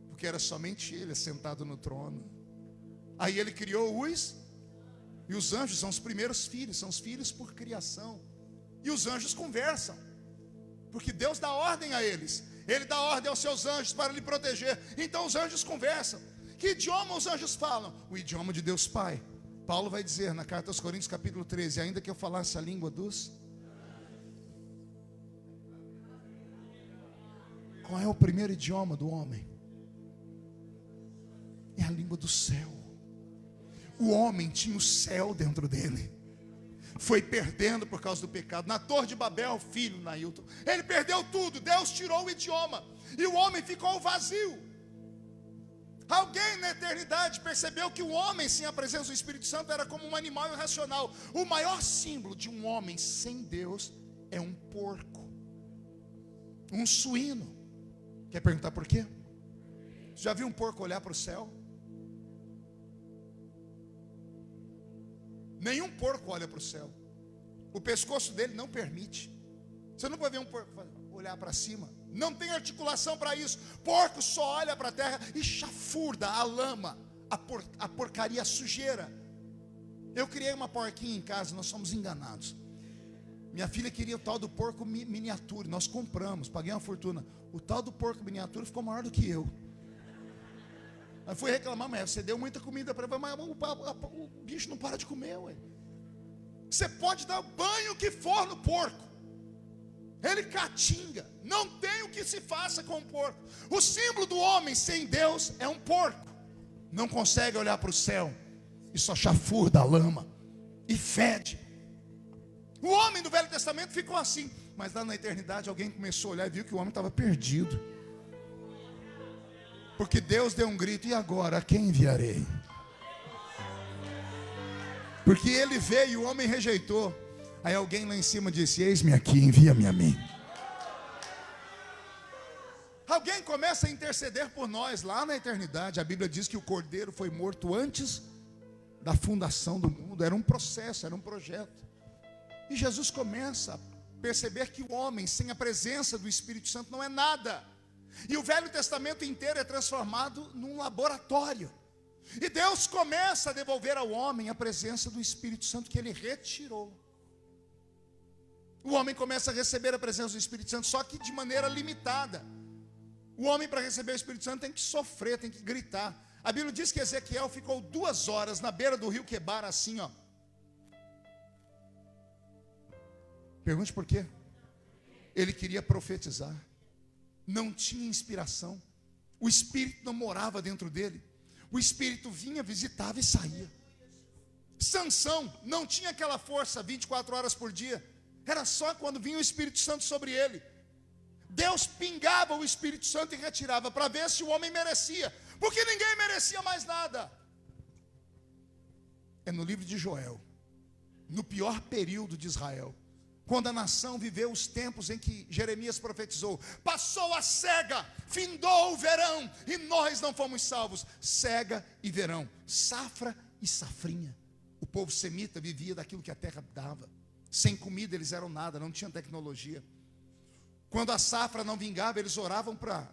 porque era somente Ele sentado no trono. Aí Ele criou e os anjos são os primeiros filhos, são os filhos por criação. E os anjos conversam, porque Deus dá ordem a eles. Ele dá ordem aos seus anjos para lhe proteger. Então os anjos conversam. Que idioma os anjos falam? O idioma de Deus Pai. Paulo vai dizer na carta aos Coríntios capítulo 13: ainda que eu falasse a língua dos... Qual é o primeiro idioma do homem? É a língua do céu. O homem tinha o céu dentro dele. Foi perdendo por causa do pecado. Na Torre de Babel, filho Nailton, ele perdeu tudo. Deus tirou o idioma e o homem ficou vazio. Alguém na eternidade percebeu que o homem sem a presença do Espírito Santo era como um animal irracional. O maior símbolo de um homem sem Deus é um porco, um suíno. Quer perguntar por quê? Já viu um porco olhar para o céu? Nenhum porco olha para o céu. O pescoço dele não permite. Você não pode ver um porco olhar para cima. Não tem articulação para isso. Porco só olha para a terra e chafurda a lama, a porcaria, a sujeira. Eu criei uma porquinha em casa, nós somos enganados. Minha filha queria o tal do porco miniatura, nós compramos, paguei uma fortuna. O tal do porco miniatura ficou maior do que eu. Aí fui reclamar, mas você deu muita comida para ela, mas o bicho não para de comer, ué. Você pode dar o banho que for no porco, ele catinga. Não tem o que se faça com o porco. O símbolo do homem sem Deus é um porco. Não consegue olhar para o céu e só chafurda a lama e fede. O homem do Velho Testamento ficou assim, mas lá na eternidade alguém começou a olhar e viu que o homem estava perdido. Porque Deus deu um grito: e agora, a quem enviarei? Porque ele veio e o homem rejeitou. Aí alguém lá em cima disse: eis-me aqui, envia-me a mim. Alguém começa a interceder por nós lá na eternidade. A Bíblia diz que o Cordeiro foi morto antes da fundação do mundo. Era um processo, era um projeto. E Jesus começa a perceber que o homem sem a presença do Espírito Santo não é nada. E o Velho Testamento inteiro é transformado num laboratório. E Deus começa a devolver ao homem a presença do Espírito Santo que ele retirou. O homem começa a receber a presença do Espírito Santo, só que de maneira limitada. O homem, para receber o Espírito Santo, tem que sofrer, tem que gritar. A Bíblia diz que Ezequiel ficou 2 horas na beira do rio Quebar, assim, ó. Pergunte por quê? Ele queria profetizar. Não tinha inspiração. O Espírito não morava dentro dele. O Espírito vinha, visitava e saía. Sansão não tinha aquela força 24 horas por dia. Era só quando vinha o Espírito Santo sobre ele. Deus pingava o Espírito Santo e retirava para ver se o homem merecia. Porque ninguém merecia mais nada. É no livro de Joel, no pior período de Israel, quando a nação viveu os tempos em que Jeremias profetizou: passou a cega, findou o verão, e nós não fomos salvos. Cega e verão, safra e safrinha. O povo semita vivia daquilo que a terra dava. Sem comida eles eram nada, não tinham tecnologia. Quando a safra não vingava, eles oravam para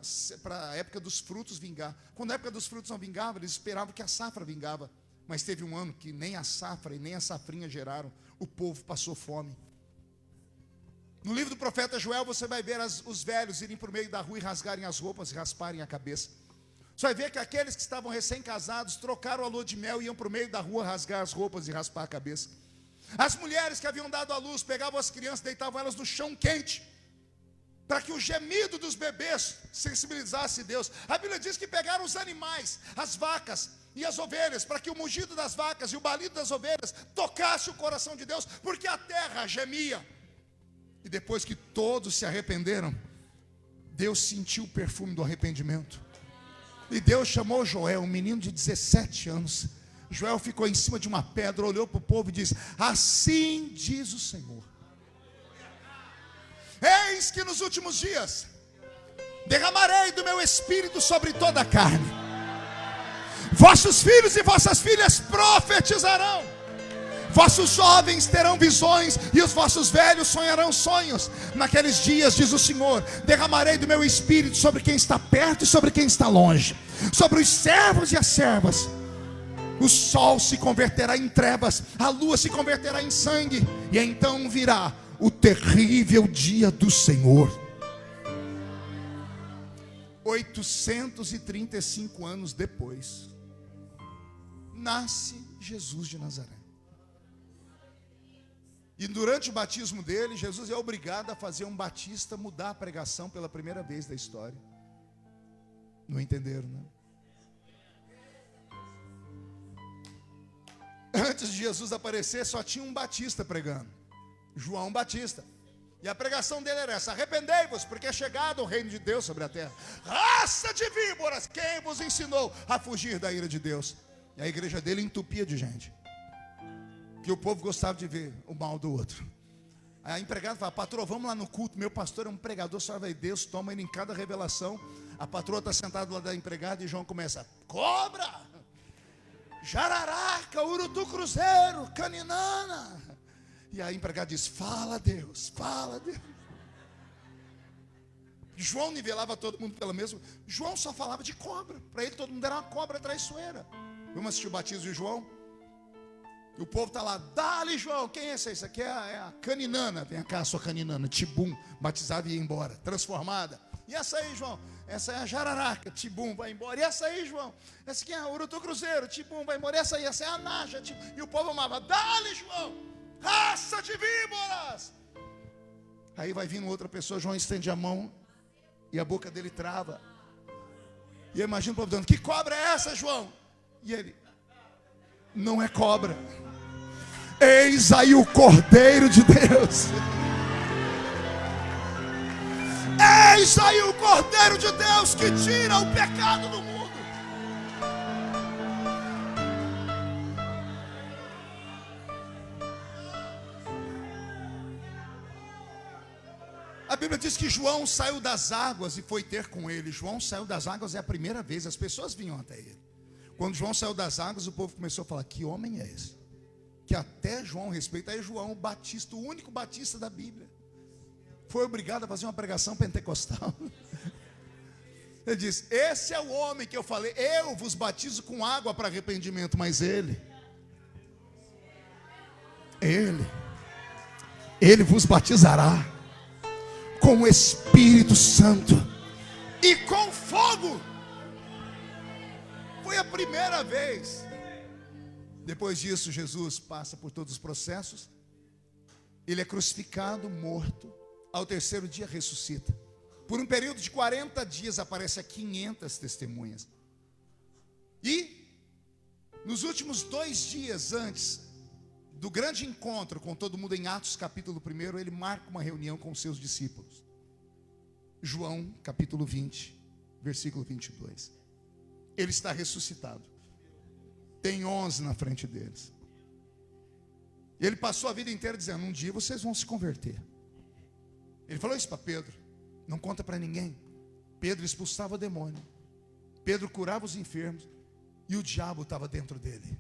a época dos frutos vingar. Quando a época dos frutos não vingava, eles esperavam que a safra vingava. Mas teve um ano que nem a safra e nem a safrinha geraram. O povo passou fome. No livro do profeta Joel, você vai ver os velhos irem por meio da rua e rasgarem as roupas e rasparem a cabeça. Você vai ver que aqueles que estavam recém-casados trocaram a lua de mel e iam por meio da rua rasgar as roupas e raspar a cabeça. As mulheres que haviam dado à luz pegavam as crianças, deitavam elas no chão quente, para que o gemido dos bebês sensibilizasse Deus. A Bíblia diz que pegaram os animais, as vacas e as ovelhas, para que o mugido das vacas e o balido das ovelhas tocasse o coração de Deus, porque a terra gemia. E depois que todos se arrependeram, Deus sentiu o perfume do arrependimento. E Deus chamou Joel, um menino de 17 anos. Joel ficou em cima de uma pedra, olhou para o povo e disse: assim diz o Senhor, eis que nos últimos dias derramarei do meu espírito sobre toda a carne. Vossos filhos e vossas filhas profetizarão. Vossos jovens terão visões e os vossos velhos sonharão sonhos. Naqueles dias, diz o Senhor, derramarei do meu espírito sobre quem está perto e sobre quem está longe, sobre os servos e as servas. O sol se converterá em trevas, a lua se converterá em sangue, e então virá o terrível dia do Senhor. 835 anos depois, nasce Jesus de Nazaré. E durante o batismo dele, Jesus é obrigado a fazer um batista mudar a pregação pela primeira vez da história. Não entenderam, né? Antes de Jesus aparecer, só tinha um batista pregando, João Batista. E a pregação dele era essa: arrependei-vos, porque é chegado o reino de Deus sobre a terra. Raça de víboras, quem vos ensinou a fugir da ira de Deus? E a igreja dele entupia de gente, que o povo gostava de ver o mal do outro. Aí a empregada fala: patroa, vamos lá no culto, meu pastor é um pregador, só vai Deus, toma ele em cada revelação. A patroa está sentada lá da empregada e João começa: cobra, jararaca, urutu cruzeiro, caninana. E a empregada diz: fala Deus, fala Deus. João nivelava todo mundo pela mesma. João só falava de cobra. Para ele todo mundo era uma cobra traiçoeira. Vamos assistir o batismo de João? E o povo está lá: dá-lhe João, quem é esse? Isso aqui é a caninana. Vem cá, sua caninana, Tibum, batizada e ia embora, transformada. E essa aí, João? Essa é a jararaca, Tibum, vai embora. E essa aí, João? Essa aqui é a urutu cruzeiro, Tibum, vai embora. E essa aí, essa é a naja, Tibum. E o povo amava: dá-lhe João, raça de víboras. Aí vai vindo outra pessoa, João estende a mão e a boca dele trava. E eu imagino o povo dizendo: que cobra é essa, João? E ele: não é cobra, eis aí o Cordeiro de Deus. Eis aí o Cordeiro de Deus que tira o pecado do mundo. A Bíblia diz que João saiu das águas e foi ter com ele. João saiu das águas é a primeira vez, as pessoas vinham até ele. Quando João saiu das águas, o povo começou a falar: que homem é esse? Que até João respeita. Aí João, o batista, o único batista da Bíblia, foi obrigado a fazer uma pregação pentecostal. Ele diz: esse é o homem que eu falei, eu vos batizo com água para arrependimento, mas ele vos batizará com o Espírito Santo e com fogo. Foi a primeira vez. Depois disso, Jesus passa por todos os processos. Ele é crucificado, morto. Ao terceiro dia ressuscita. Por um período de 40 dias aparece a 500 testemunhas. E nos últimos 2 dias antes do grande encontro com todo mundo, em Atos capítulo 1, ele marca uma reunião com os seus discípulos. João capítulo 20, versículo 22. Ele está ressuscitado. Tem 11 na frente deles. E ele passou a vida inteira dizendo: um dia vocês vão se converter. Ele falou isso para Pedro: não conta para ninguém. Pedro expulsava o demônio, Pedro curava os enfermos, e o diabo estava dentro dele.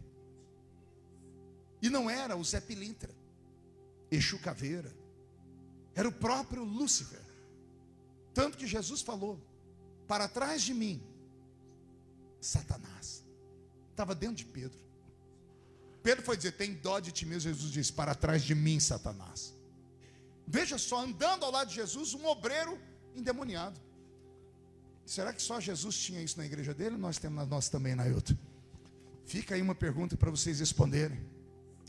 E não era o Zé Pilintra, Exu Caveira, era o próprio Lúcifer. Tanto que Jesus falou: para trás de mim, Satanás. Estava dentro de Pedro. Pedro foi dizer: tem dó de ti mesmo. Jesus disse: para trás de mim, Satanás. Veja só, andando ao lado de Jesus, um obreiro endemoniado. Será que só Jesus tinha isso na igreja dele? Nós temos na nossa também, Nailton. Fica aí uma pergunta para vocês responderem.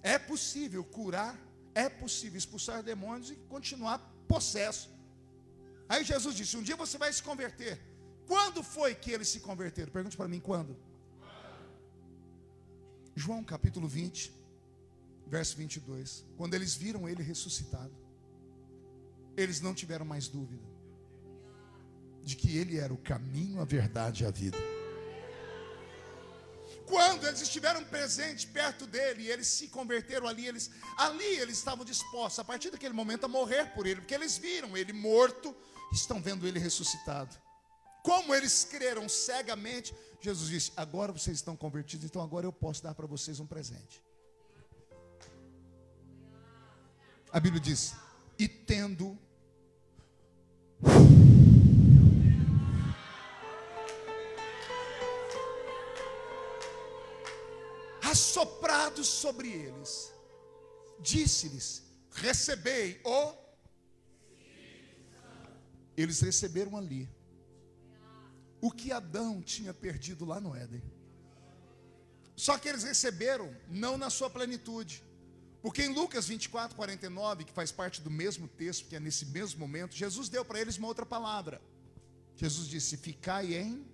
É possível curar, é possível expulsar demônios e continuar possesso. Aí Jesus disse: um dia você vai se converter. Quando foi que eles se converteram? Pergunte para mim, quando? João capítulo 20, verso 22. Quando eles viram ele ressuscitado, eles não tiveram mais dúvida de que ele era o caminho, a verdade e a vida. Quando eles estiveram presentes perto dele e eles se converteram ali eles estavam dispostos, a partir daquele momento, a morrer por ele, porque eles viram ele morto, estão vendo ele ressuscitado. Como eles creram cegamente, Jesus disse: agora vocês estão convertidos, então agora eu posso dar para vocês um presente. A Bíblia diz: e tendo assoprado sobre eles, disse-lhes: recebei o. Eles receberam ali o que Adão tinha perdido lá no Éden. Só que eles receberam não na sua plenitude. Porque em Lucas 24, 49, que faz parte do mesmo texto, que é nesse mesmo momento, Jesus deu para eles uma outra palavra. Jesus disse: ficai em,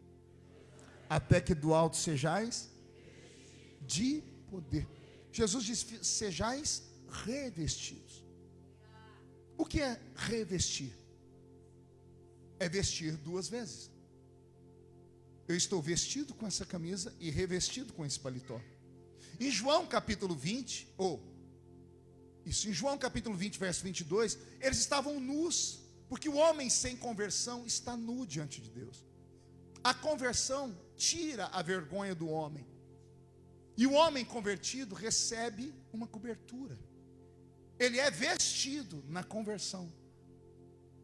até que do alto sejais de poder. Jesus disse: sejais revestidos. O que é revestir? É vestir 2 vezes. Eu estou vestido com essa camisa e revestido com esse paletó. Em João capítulo 20, em João capítulo 20, verso 22, eles estavam nus, porque o homem sem conversão está nu diante de Deus. A conversão tira a vergonha do homem. E o homem convertido recebe uma cobertura. Ele é vestido na conversão.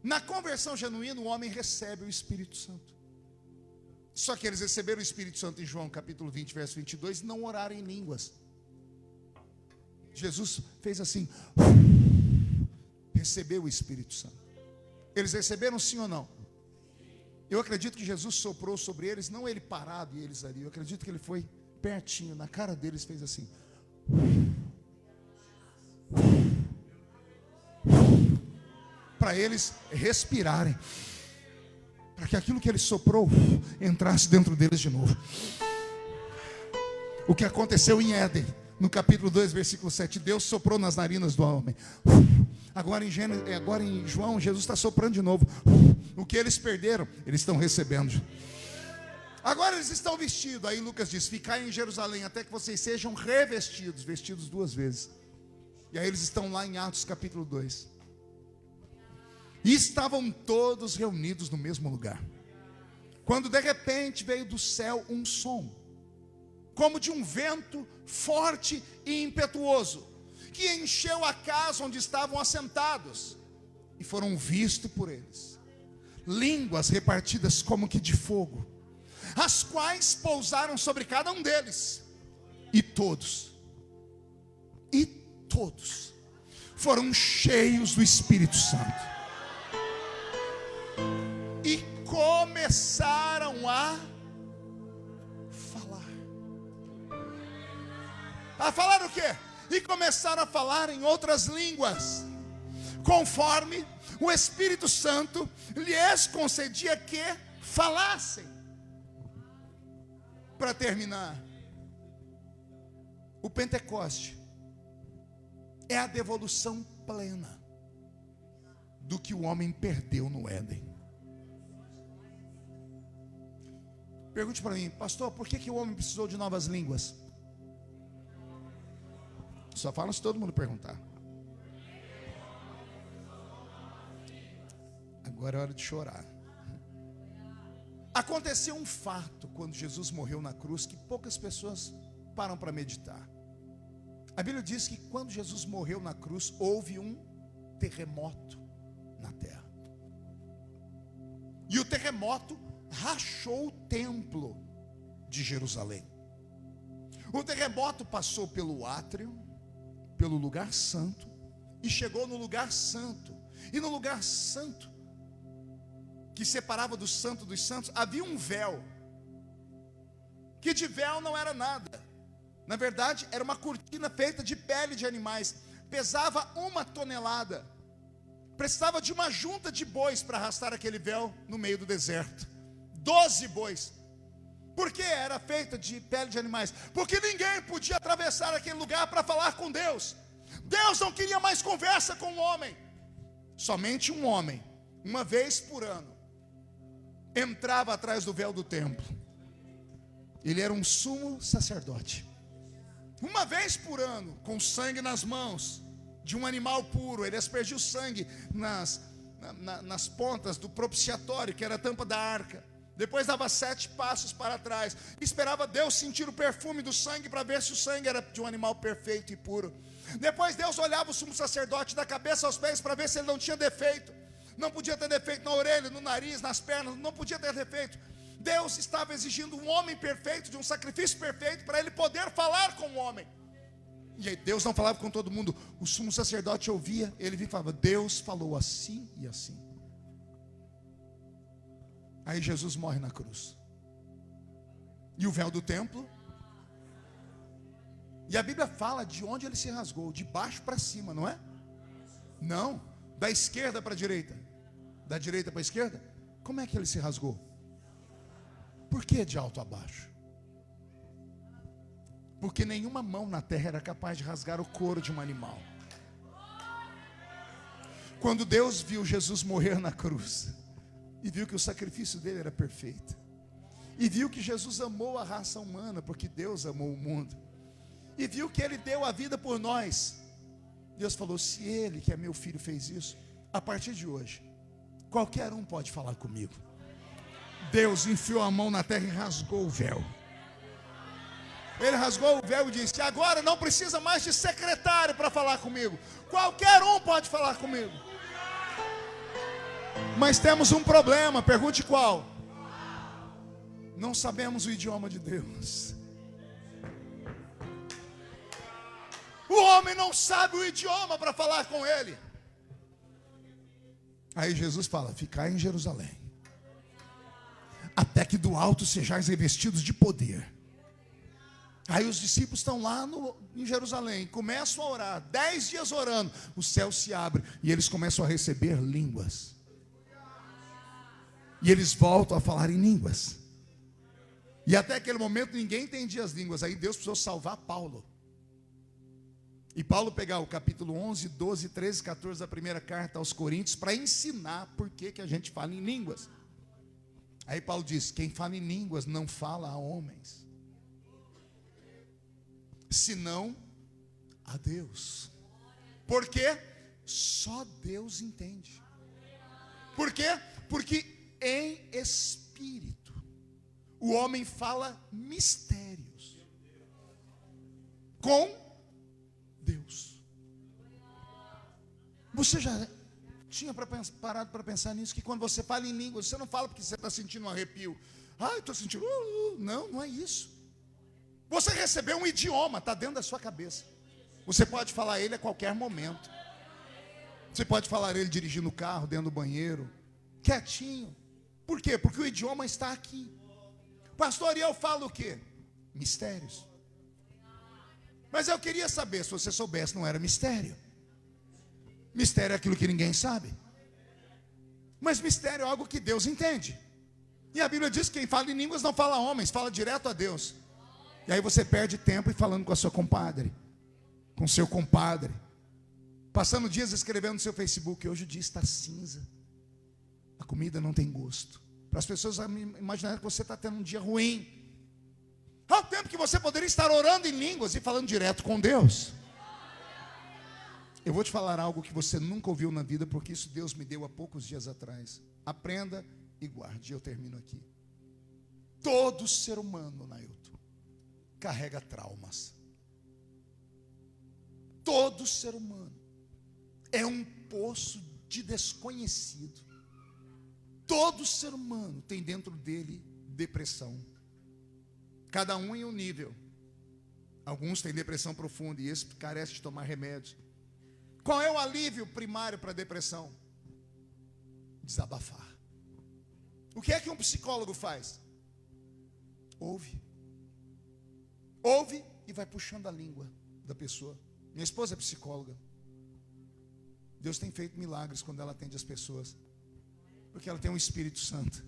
Na conversão genuína, o homem recebe o Espírito Santo. Só que eles receberam o Espírito Santo em João capítulo 20, verso 22, e não oraram em línguas. Jesus fez assim, recebeu o Espírito Santo. Eles receberam sim ou não? Eu acredito que Jesus soprou sobre eles, não ele parado e eles ali. Eu acredito que ele foi pertinho, na cara deles, fez assim. Para eles respirarem, para que aquilo que ele soprou entrasse dentro deles de novo. O que aconteceu em Éden, no capítulo 2, versículo 7, Deus soprou nas narinas do homem. Agora em João, Jesus está soprando de novo. O que eles perderam, eles estão recebendo. Agora eles estão vestidos. Aí Lucas diz: ficai em Jerusalém até que vocês sejam revestidos. Vestidos 2 vezes. E aí eles estão lá em Atos capítulo 2. E estavam todos reunidos no mesmo lugar, quando de repente veio do céu um som, como de um vento forte e impetuoso, que encheu a casa onde estavam assentados. E foram vistos por eles línguas repartidas como que de fogo, as quais pousaram sobre cada um deles. E todos foram cheios do Espírito Santo, e começaram a falar. A falar o quê? E começaram a falar em outras línguas, conforme o Espírito Santo lhes concedia que falassem. Para terminar, o Pentecoste é a devolução plena do que o homem perdeu no Éden. Pergunte para mim, pastor, por que o homem precisou de novas línguas? Só fala se todo mundo perguntar. Agora é hora de chorar. Aconteceu um fato quando Jesus morreu na cruz que poucas pessoas param para meditar. A Bíblia diz que quando Jesus morreu na cruz, houve um terremoto na terra. E o terremoto rachou o templo de Jerusalém. O terremoto passou pelo átrio, pelo lugar santo, e chegou no lugar santo. E no lugar santo, que separava do santo dos santos, havia um véu, que de véu não era nada. Na verdade, era uma cortina feita de pele de animais, pesava 1 tonelada, precisava de uma junta de bois para arrastar aquele véu no meio do deserto. 12 bois. Por que era feita de pele de animais? Porque ninguém podia atravessar aquele lugar para falar com Deus. Deus não queria mais conversa com o homem. Somente um homem, uma vez por ano, entrava atrás do véu do templo. Ele era um sumo sacerdote. Uma vez por ano, com sangue nas mãos de um animal puro, ele aspergia o sangue nas pontas do propiciatório, que era a tampa da arca. Depois dava 7 passos para trás, esperava Deus sentir o perfume do sangue para ver se o sangue era de um animal perfeito e puro. Depois Deus olhava o sumo sacerdote da cabeça aos pés para ver se ele não tinha defeito. Não podia ter defeito na orelha, no nariz, nas pernas, não podia ter defeito. Deus estava exigindo um homem perfeito, de um sacrifício perfeito, para ele poder falar com o homem. E aí Deus não falava com todo mundo. O sumo sacerdote ouvia, ele vinha e falava, Deus falou assim e assim. Aí Jesus morre na cruz. E o véu do templo, e a Bíblia fala de onde ele se rasgou, de baixo para cima, não é? Não, da esquerda para a direita. Da direita para a esquerda? Como é que ele se rasgou? Por que de alto a baixo? Porque nenhuma mão na terra era capaz de rasgar o couro de um animal. Quando Deus viu Jesus morrer na cruz, e viu que o sacrifício dele era perfeito, e viu que Jesus amou a raça humana, porque Deus amou o mundo, e viu que ele deu a vida por nós, Deus falou, se ele, que é meu filho, fez isso, a partir de hoje, qualquer um pode falar comigo. Deus enfiou a mão na terra e rasgou o véu. Ele rasgou o véu e disse, agora não precisa mais de secretário para falar comigo, qualquer um pode falar comigo. Mas temos um problema, pergunte qual? Não sabemos o idioma de Deus. O homem não sabe o idioma para falar com ele. Aí Jesus fala, ficai em Jerusalém, até que do alto sejais revestidos de poder. Aí os discípulos estão lá em Jerusalém, começam a orar, 10 dias orando, o céu se abre, e eles começam a receber línguas. E eles voltam a falar em línguas. E até aquele momento ninguém entendia as línguas. Aí Deus precisou salvar Paulo. E Paulo pegar o capítulo 11, 12, 13, 14 da primeira carta aos Coríntios, para ensinar por que a gente fala em línguas. Aí Paulo diz, quem fala em línguas não fala a homens, senão a Deus. Porque só Deus entende. Por quê? Porque em espírito o homem fala mistérios com Deus. Você já tinha parado para pensar nisso? Que quando você fala em línguas, você não fala porque você está sentindo um arrepio. Ah, eu estou sentindo. Não, não é isso. Você recebeu um idioma, está dentro da sua cabeça. Você pode falar ele a qualquer momento. Você pode falar ele dirigindo o carro, dentro do banheiro, quietinho. Por quê? Porque o idioma está aqui. Pastor, e eu falo o quê? Mistérios. Mas eu queria saber, se você soubesse, não era mistério. Mistério é aquilo que ninguém sabe. Mas mistério é algo que Deus entende. E a Bíblia diz que quem fala em línguas não fala a homens, fala direto a Deus. E aí você perde tempo falando com a sua compadre, com seu compadre, passando dias escrevendo no seu Facebook. Hoje o dia está cinza, a comida não tem gosto, para as pessoas imaginarem que você está tendo um dia ruim, ao tempo que você poderia estar orando em línguas e falando direto com Deus. Eu vou te falar algo que você nunca ouviu na vida, porque isso Deus me deu há poucos dias atrás. Aprenda e guarde. Eu termino aqui. Todo ser humano, Nailton, carrega traumas. Todo ser humano é um poço de desconhecido. Todo ser humano tem dentro dele depressão. Cada um em um nível. Alguns têm depressão profunda e esse carece de tomar remédios. Qual é o alívio primário para a depressão? Desabafar. O que é que um psicólogo faz? Ouve. Ouve e vai puxando a língua da pessoa. Minha esposa é psicóloga. Deus tem feito milagres quando ela atende as pessoas, porque ela tem um Espírito Santo.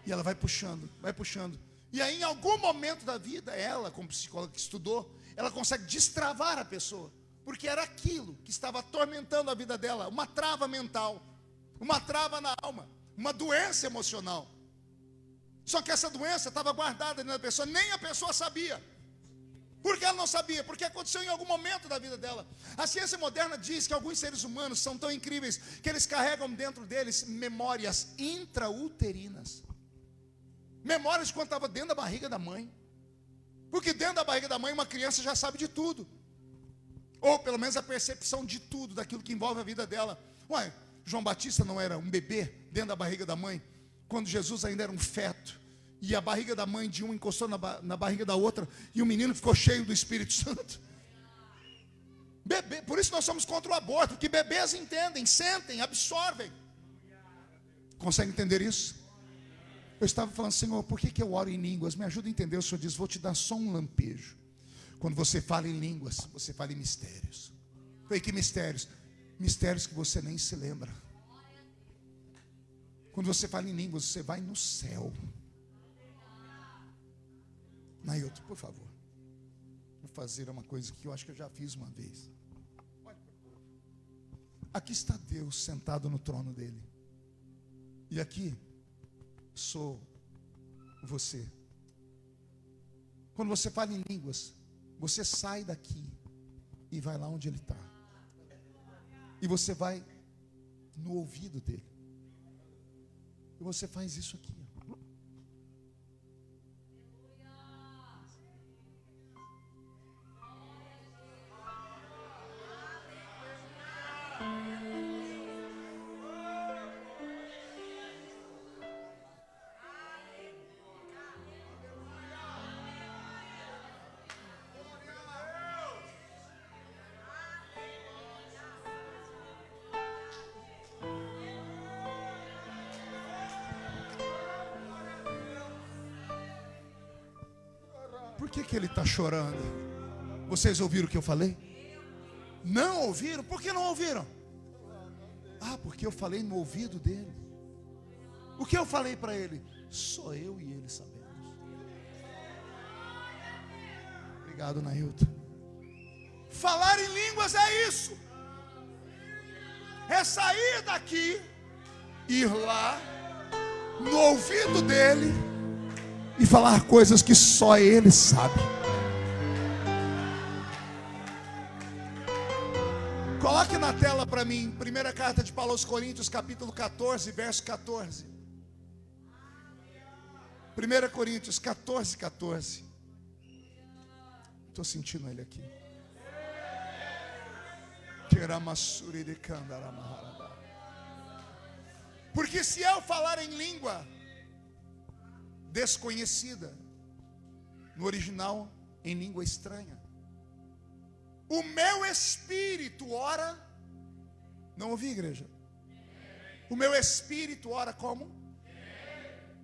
E ela vai puxando, vai puxando. E aí em algum momento da vida, ela como psicóloga que estudou, ela consegue destravar a pessoa, porque era aquilo que estava atormentando a vida dela, uma trava mental, uma trava na alma, uma doença emocional. Só que essa doença estava guardada dentro da pessoa, nem a pessoa sabia. Por que ela não sabia? Porque aconteceu em algum momento da vida dela. A ciência moderna diz que alguns seres humanos são tão incríveis que eles carregam dentro deles memórias intrauterinas. Memórias de quando estava dentro da barriga da mãe. Porque dentro da barriga da mãe uma criança já sabe de tudo. Ou pelo menos a percepção de tudo, daquilo que envolve a vida dela. Ué, João Batista não era um bebê dentro da barriga da mãe? Quando Jesus ainda era um feto. E a barriga da mãe de um encostou na barriga da outra. E o menino ficou cheio do Espírito Santo. Bebê, por isso nós somos contra o aborto. Porque bebês entendem, sentem, absorvem. Consegue entender isso? Eu estava falando, Senhor, por que eu oro em línguas? Me ajuda a entender. O Senhor diz, vou te dar só um lampejo. Quando você fala em línguas, você fala em mistérios. Falei, que mistérios? Mistérios que você nem se lembra. Quando você fala em línguas, você vai no céu. Nailton, por favor. Vou fazer uma coisa que eu acho que eu já fiz uma vez. Aqui está Deus sentado no trono dele. E aqui sou você. Quando você fala em línguas, você sai daqui e vai lá onde ele está. E você vai no ouvido dele. E você faz isso aqui. Por que ele está chorando? Vocês ouviram o que eu falei? Não ouviram? Por que não ouviram? Ah, porque eu falei no ouvido dele. O que eu falei para ele? Só eu e ele sabemos. Obrigado, Nailton. Falar em línguas é isso. É sair daqui, ir lá, no ouvido dele, e falar coisas que só ele sabe. Coloque na tela para mim, primeira carta de Paulo aos Coríntios, capítulo 14, verso 14. 1 Coríntios 14, 14. Estou sentindo ele aqui. Porque se eu falar em língua desconhecida, no original, em língua estranha, o meu espírito ora. Não ouvi, igreja? O meu espírito ora como?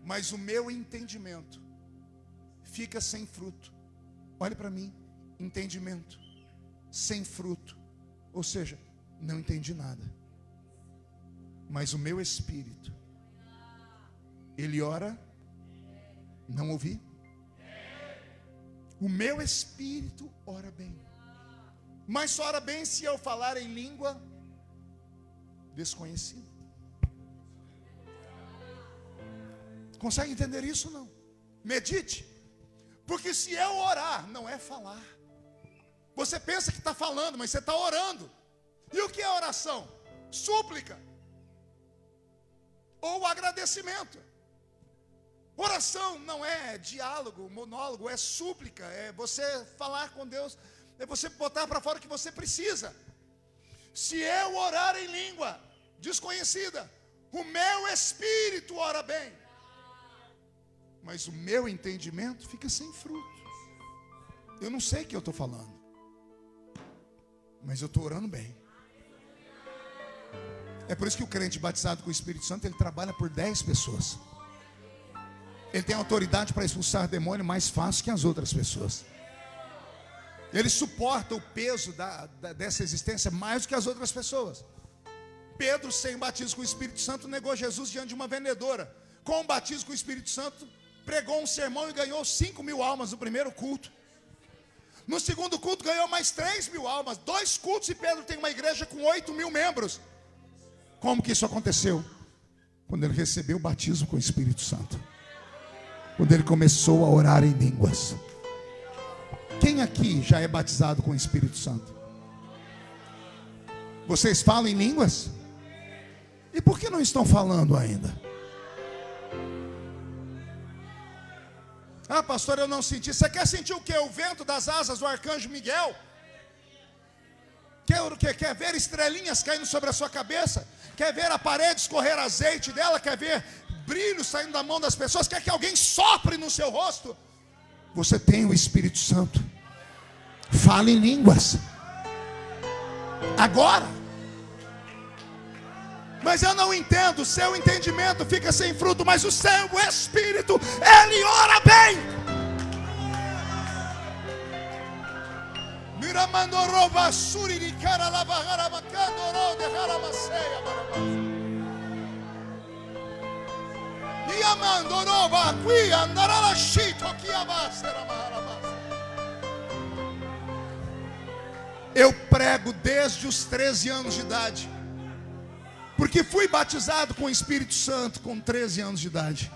Mas o meu entendimento fica sem fruto. Olhe para mim, entendimento sem fruto, ou seja, não entendi nada. Mas o meu espírito, ele ora. Não ouvi? O meu espírito ora bem, mas só ora bem se eu falar em língua desconhecida. Consegue entender isso ou não? Medite. Porque se eu orar, não é falar. Você pensa que está falando, mas você está orando. E o que é oração? Súplica ou agradecimento. Oração não é diálogo, monólogo, é súplica, é você falar com Deus, é você botar para fora o que você precisa. Se eu orar em língua desconhecida, o meu espírito ora bem, mas o meu entendimento fica sem fruto. Eu não sei o que eu estou falando, mas eu estou orando bem. É por isso que o crente batizado com o Espírito Santo, ele trabalha por 10 pessoas. Ele tem autoridade para expulsar demônio mais fácil que as outras pessoas. Ele suporta o peso dessa existência mais do que as outras pessoas. Pedro, sem batismo com o Espírito Santo, negou Jesus diante de uma vendedora. Com o batismo com o Espírito Santo, pregou um sermão e ganhou 5.000 almas no primeiro culto. No segundo culto ganhou mais 3.000 almas. 2 cultos e Pedro tem uma igreja com 8.000 membros. Como que isso aconteceu? Quando ele recebeu o batismo com o Espírito Santo. Quando ele começou a orar em línguas. Quem aqui já é batizado com o Espírito Santo? Vocês falam em línguas? E por que não estão falando ainda? Ah, pastor, eu não senti. Você quer sentir o quê? O vento das asas do arcanjo Miguel? Quer ver estrelinhas caindo sobre a sua cabeça? Quer ver a parede escorrer azeite dela? Quer ver brilho saindo da mão das pessoas? Quer que alguém sopre no seu rosto? Você tem o Espírito Santo. Fale em línguas agora. Mas eu não entendo. O seu entendimento fica sem fruto, mas o seu espírito, ele ora bem. Miramandoroba suri de cara lavagara macandoro de haramaceia barabas. Iamandoroba qui andará chito que abasera barabas. Eu prego desde os 13 anos de idade, porque fui batizado com o Espírito Santo com 13 anos de idade.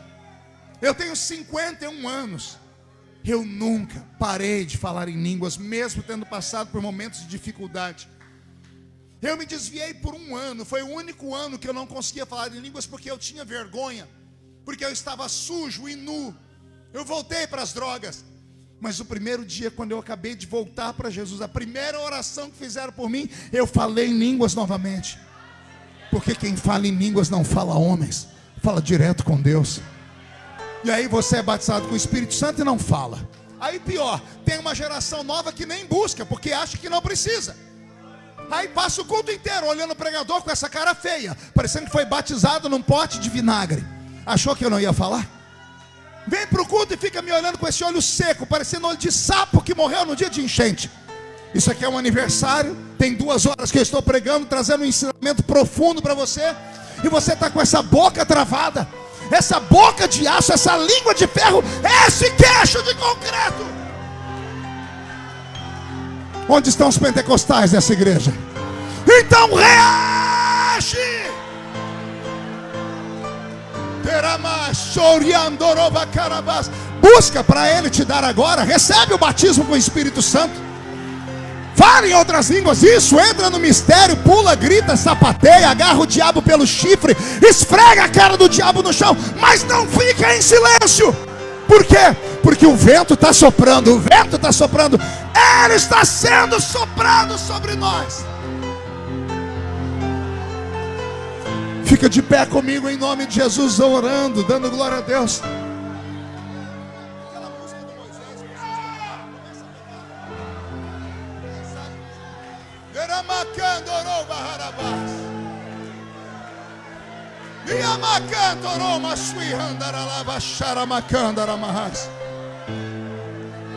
Eu tenho 51 anos. Eu nunca parei de falar em línguas, mesmo tendo passado por momentos de dificuldade. Eu me desviei por 1 ano. Foi o único ano que eu não conseguia falar em línguas, porque eu tinha vergonha, porque eu estava sujo e nu. Eu voltei para as drogas. Mas o primeiro dia, quando eu acabei de voltar para Jesus, a primeira oração que fizeram por mim, eu falei em línguas novamente. Porque quem fala em línguas não fala a homens, fala direto com Deus. E aí você é batizado com o Espírito Santo e não fala. Aí pior, tem uma geração nova que nem busca, porque acha que não precisa. Aí passa o culto inteiro olhando o pregador com essa cara feia, parecendo que foi batizado num pote de vinagre. Achou que eu não ia falar? Vem para o culto e fica me olhando com esse olho seco, parecendo olho de sapo que morreu no dia de enchente. Isso aqui é um aniversário, tem 2 horas que eu estou pregando, trazendo um ensinamento profundo para você, e você está com essa boca travada, essa boca de aço, essa língua de ferro, esse queixo de concreto. Onde estão os pentecostais dessa igreja? Então reage! Busca para Ele te dar agora. Recebe o batismo com o Espírito Santo. Fala em outras línguas. Isso, entra no mistério, pula, grita, sapateia, agarra o diabo pelo chifre, esfrega a cara do diabo no chão, mas não fica em silêncio. Por quê? Porque o vento está soprando, o vento está soprando, ele está sendo soprado sobre nós. Fica de pé comigo em nome de Jesus, orando, dando glória a Deus.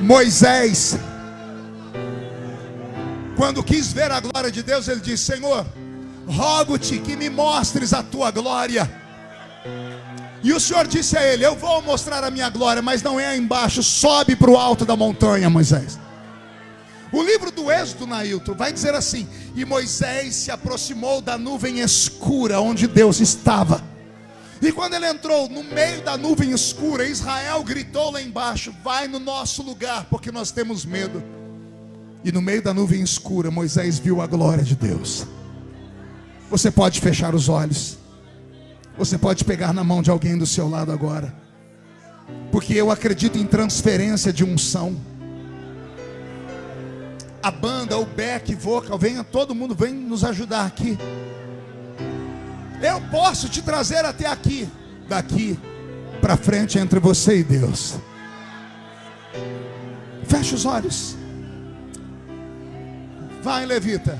Moisés, quando quis ver a glória de Deus, ele disse: Senhor, rogo-te que me mostres a tua glória. E o Senhor disse a ele: eu vou mostrar a minha glória, mas não é aí embaixo, sobe para o alto da montanha, Moisés. O livro do Êxodo, Nailton, vai dizer assim: e Moisés se aproximou da nuvem escura onde Deus estava. E quando ele entrou no meio da nuvem escura, Israel gritou lá embaixo: vai no nosso lugar, porque nós temos medo. E no meio da nuvem escura, Moisés viu a glória de Deus. Você pode fechar os olhos. Você pode pegar na mão de alguém do seu lado agora, porque eu acredito em transferência de unção. A banda, o back vocal, venha, todo mundo vem nos ajudar aqui. Eu posso te trazer até aqui. Daqui para frente, entre você e Deus. Feche os olhos. Vai, levita.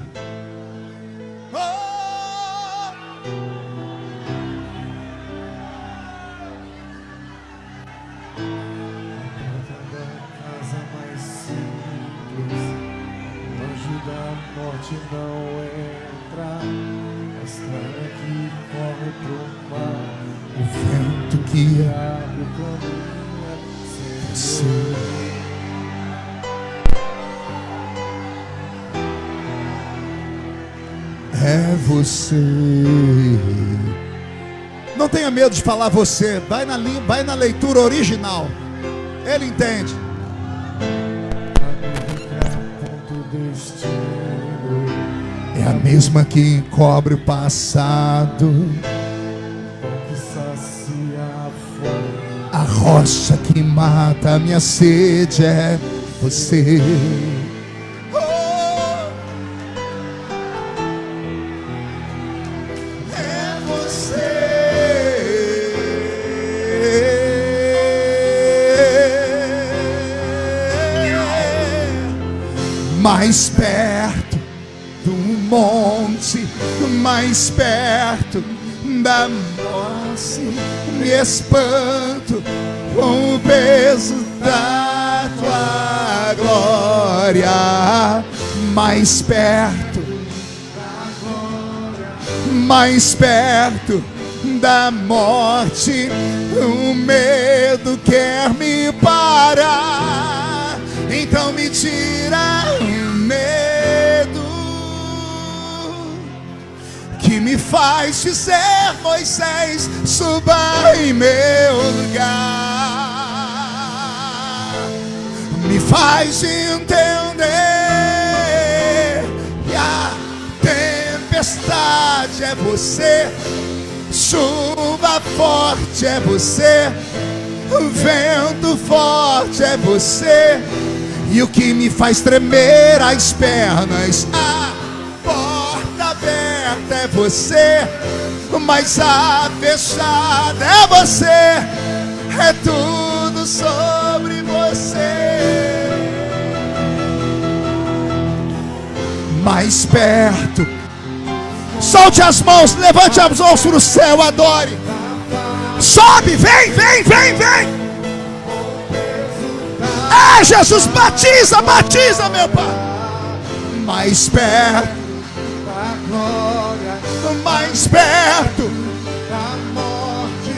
Não entra, a estrada que corre pro mar, o vento que abre o caminho, Senhor. É você. Não tenha medo de falar você. Vai na leitura original. Ele entende. É a mesma que encobre o passado, a rocha que mata a minha sede é você. É você. Mais perto do monte, mais perto da morte, me espanto com o peso da tua glória. Mais perto da glória, mais perto da morte, o medo quer me parar. Então me tira o medo que me faz dizer: Moisés, suba em meu lugar. Me faz entender que a tempestade é você, chuva forte é você, vento forte é você, e o que me faz tremer as pernas, a porta aberta é você, mas a fechada é você. É tudo sobre você. Mais perto. Solte as mãos, levante as mãos para o céu, adore. Sobe, vem, vem, vem, vem. Ah, Jesus, batiza, batiza, meu Pai. Mais perto da glória, mais perto da morte,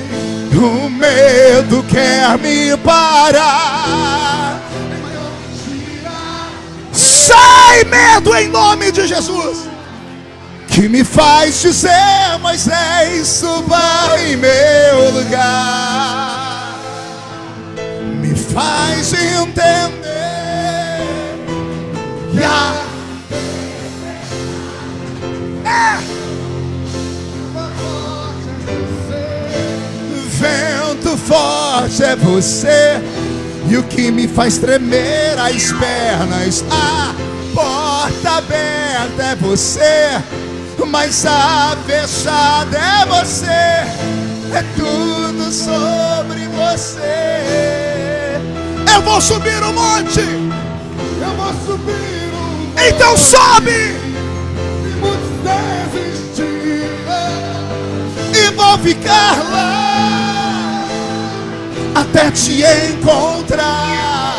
o medo quer me parar. Sai, medo, em nome de Jesus, que me faz dizer: Moisés, suba em meu lugar. Me faz entender que a forte é você, e o que me faz tremer as pernas. A porta aberta é você, mas a fechada é você. É tudo sobre você. Eu vou subir o monte, Eu vou subir o monte, então sobe, e muitos desistiram. e vou ficar lá até te encontrar.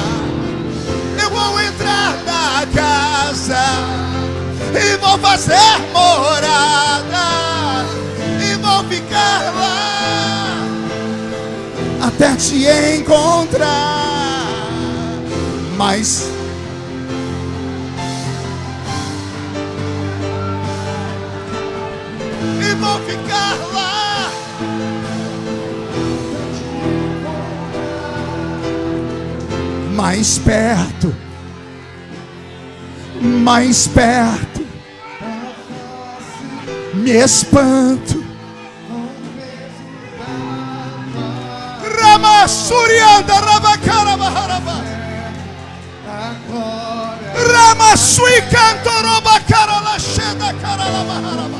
Eu vou entrar na casa e vou fazer morada, e vou ficar lá até te encontrar. Mas e vou ficar lá mais perto, mais perto. Me espanto. Rama Surianda Rabacara Baharaba. Rama Sui Cantoroba Carala Sheda Carala Baharaba.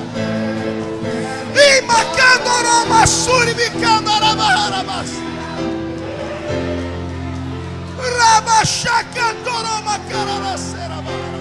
Ima Candoroma Suribi Candara Baharabas. Rama Shakantoroma Carala Sera Baharaba.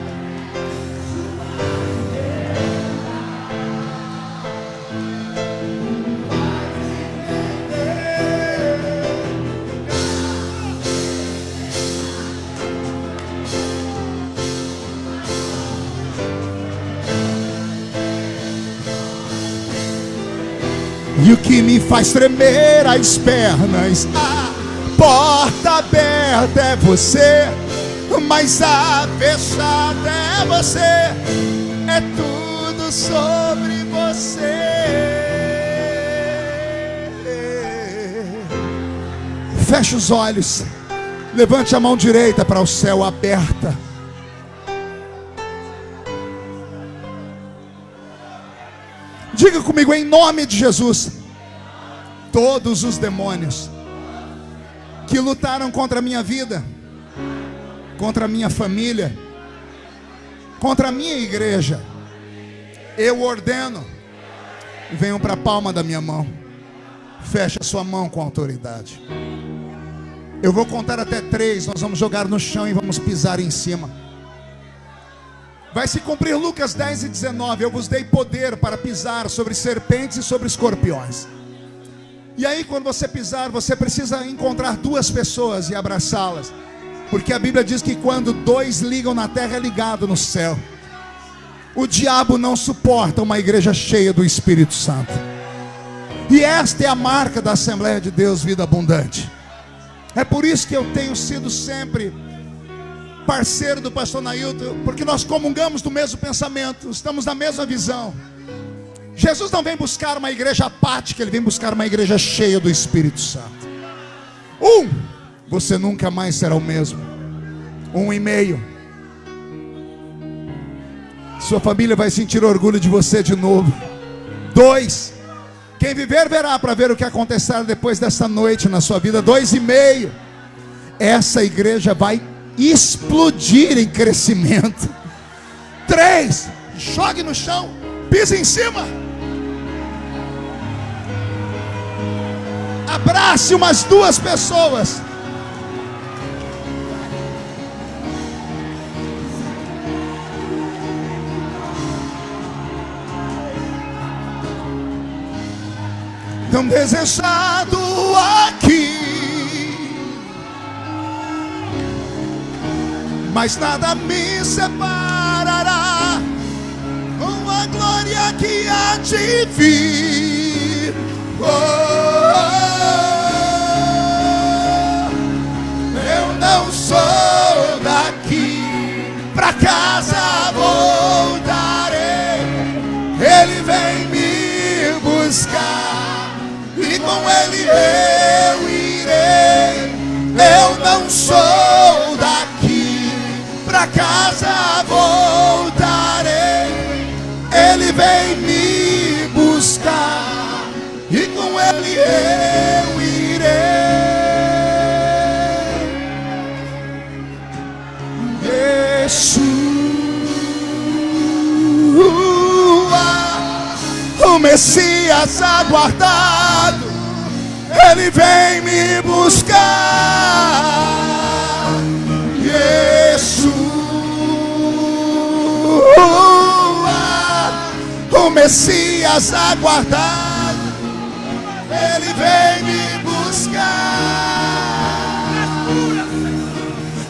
E o que me faz tremer as pernas, a porta aberta é você, mas a fechada é você. É tudo sobre você. Feche os olhos, levante a mão direita para o céu aberta. Diga comigo, em nome de Jesus, todos os demônios que lutaram contra a minha vida, contra a minha família, contra a minha igreja, eu ordeno, venham para a palma da minha mão. Feche a sua mão com autoridade. Eu vou contar até 3, nós vamos jogar no chão e vamos pisar em cima. Vai se cumprir Lucas 10:19. Eu vos dei poder para pisar sobre serpentes e sobre escorpiões. E aí quando você pisar, você precisa encontrar 2 pessoas e abraçá-las. Porque a Bíblia diz que quando 2 ligam na terra, é ligado no céu. O diabo não suporta uma igreja cheia do Espírito Santo. E esta é a marca da Assembleia de Deus Vida Abundante. É por isso que eu tenho sido sempre parceiro do pastor Nailton, porque nós comungamos do mesmo pensamento, estamos na mesma visão. Jesus não vem buscar uma igreja apática, ele vem buscar uma igreja cheia do Espírito Santo. Você nunca mais será o mesmo. 1,5. Sua família vai sentir orgulho de você de novo. 2. Quem viver verá para ver o que acontecerá depois dessa noite na sua vida. 2,5. Essa igreja vai explodir em crescimento. 3. Jogue no chão, pise em cima, abrace umas 2 pessoas. Tão desejado aqui, mas nada me separará com a glória que há de vir. Eu não sou daqui, pra casa voltarei. Ele vem me buscar e com ele eu irei. Eu não sou daqui, pra casa voltarei. Ele vem me buscar e com ele eu irei. Ele vem me buscar. Yeshua, o Messias aguardado, Ele vem me buscar.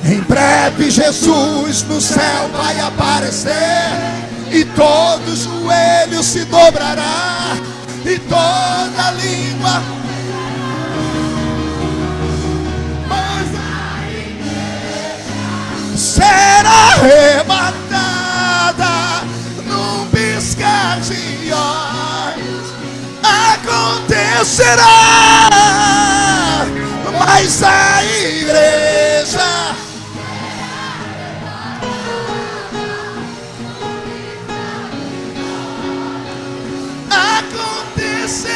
Em breve Jesus no céu vai aparecer, e todo joelho se dobrará, e toda língua. Mas a igreja será arrebatada num piscar de olhos. Acontecerá, mas a igreja acontecerá.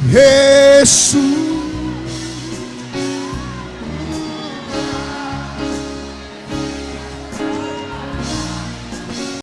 Jesus.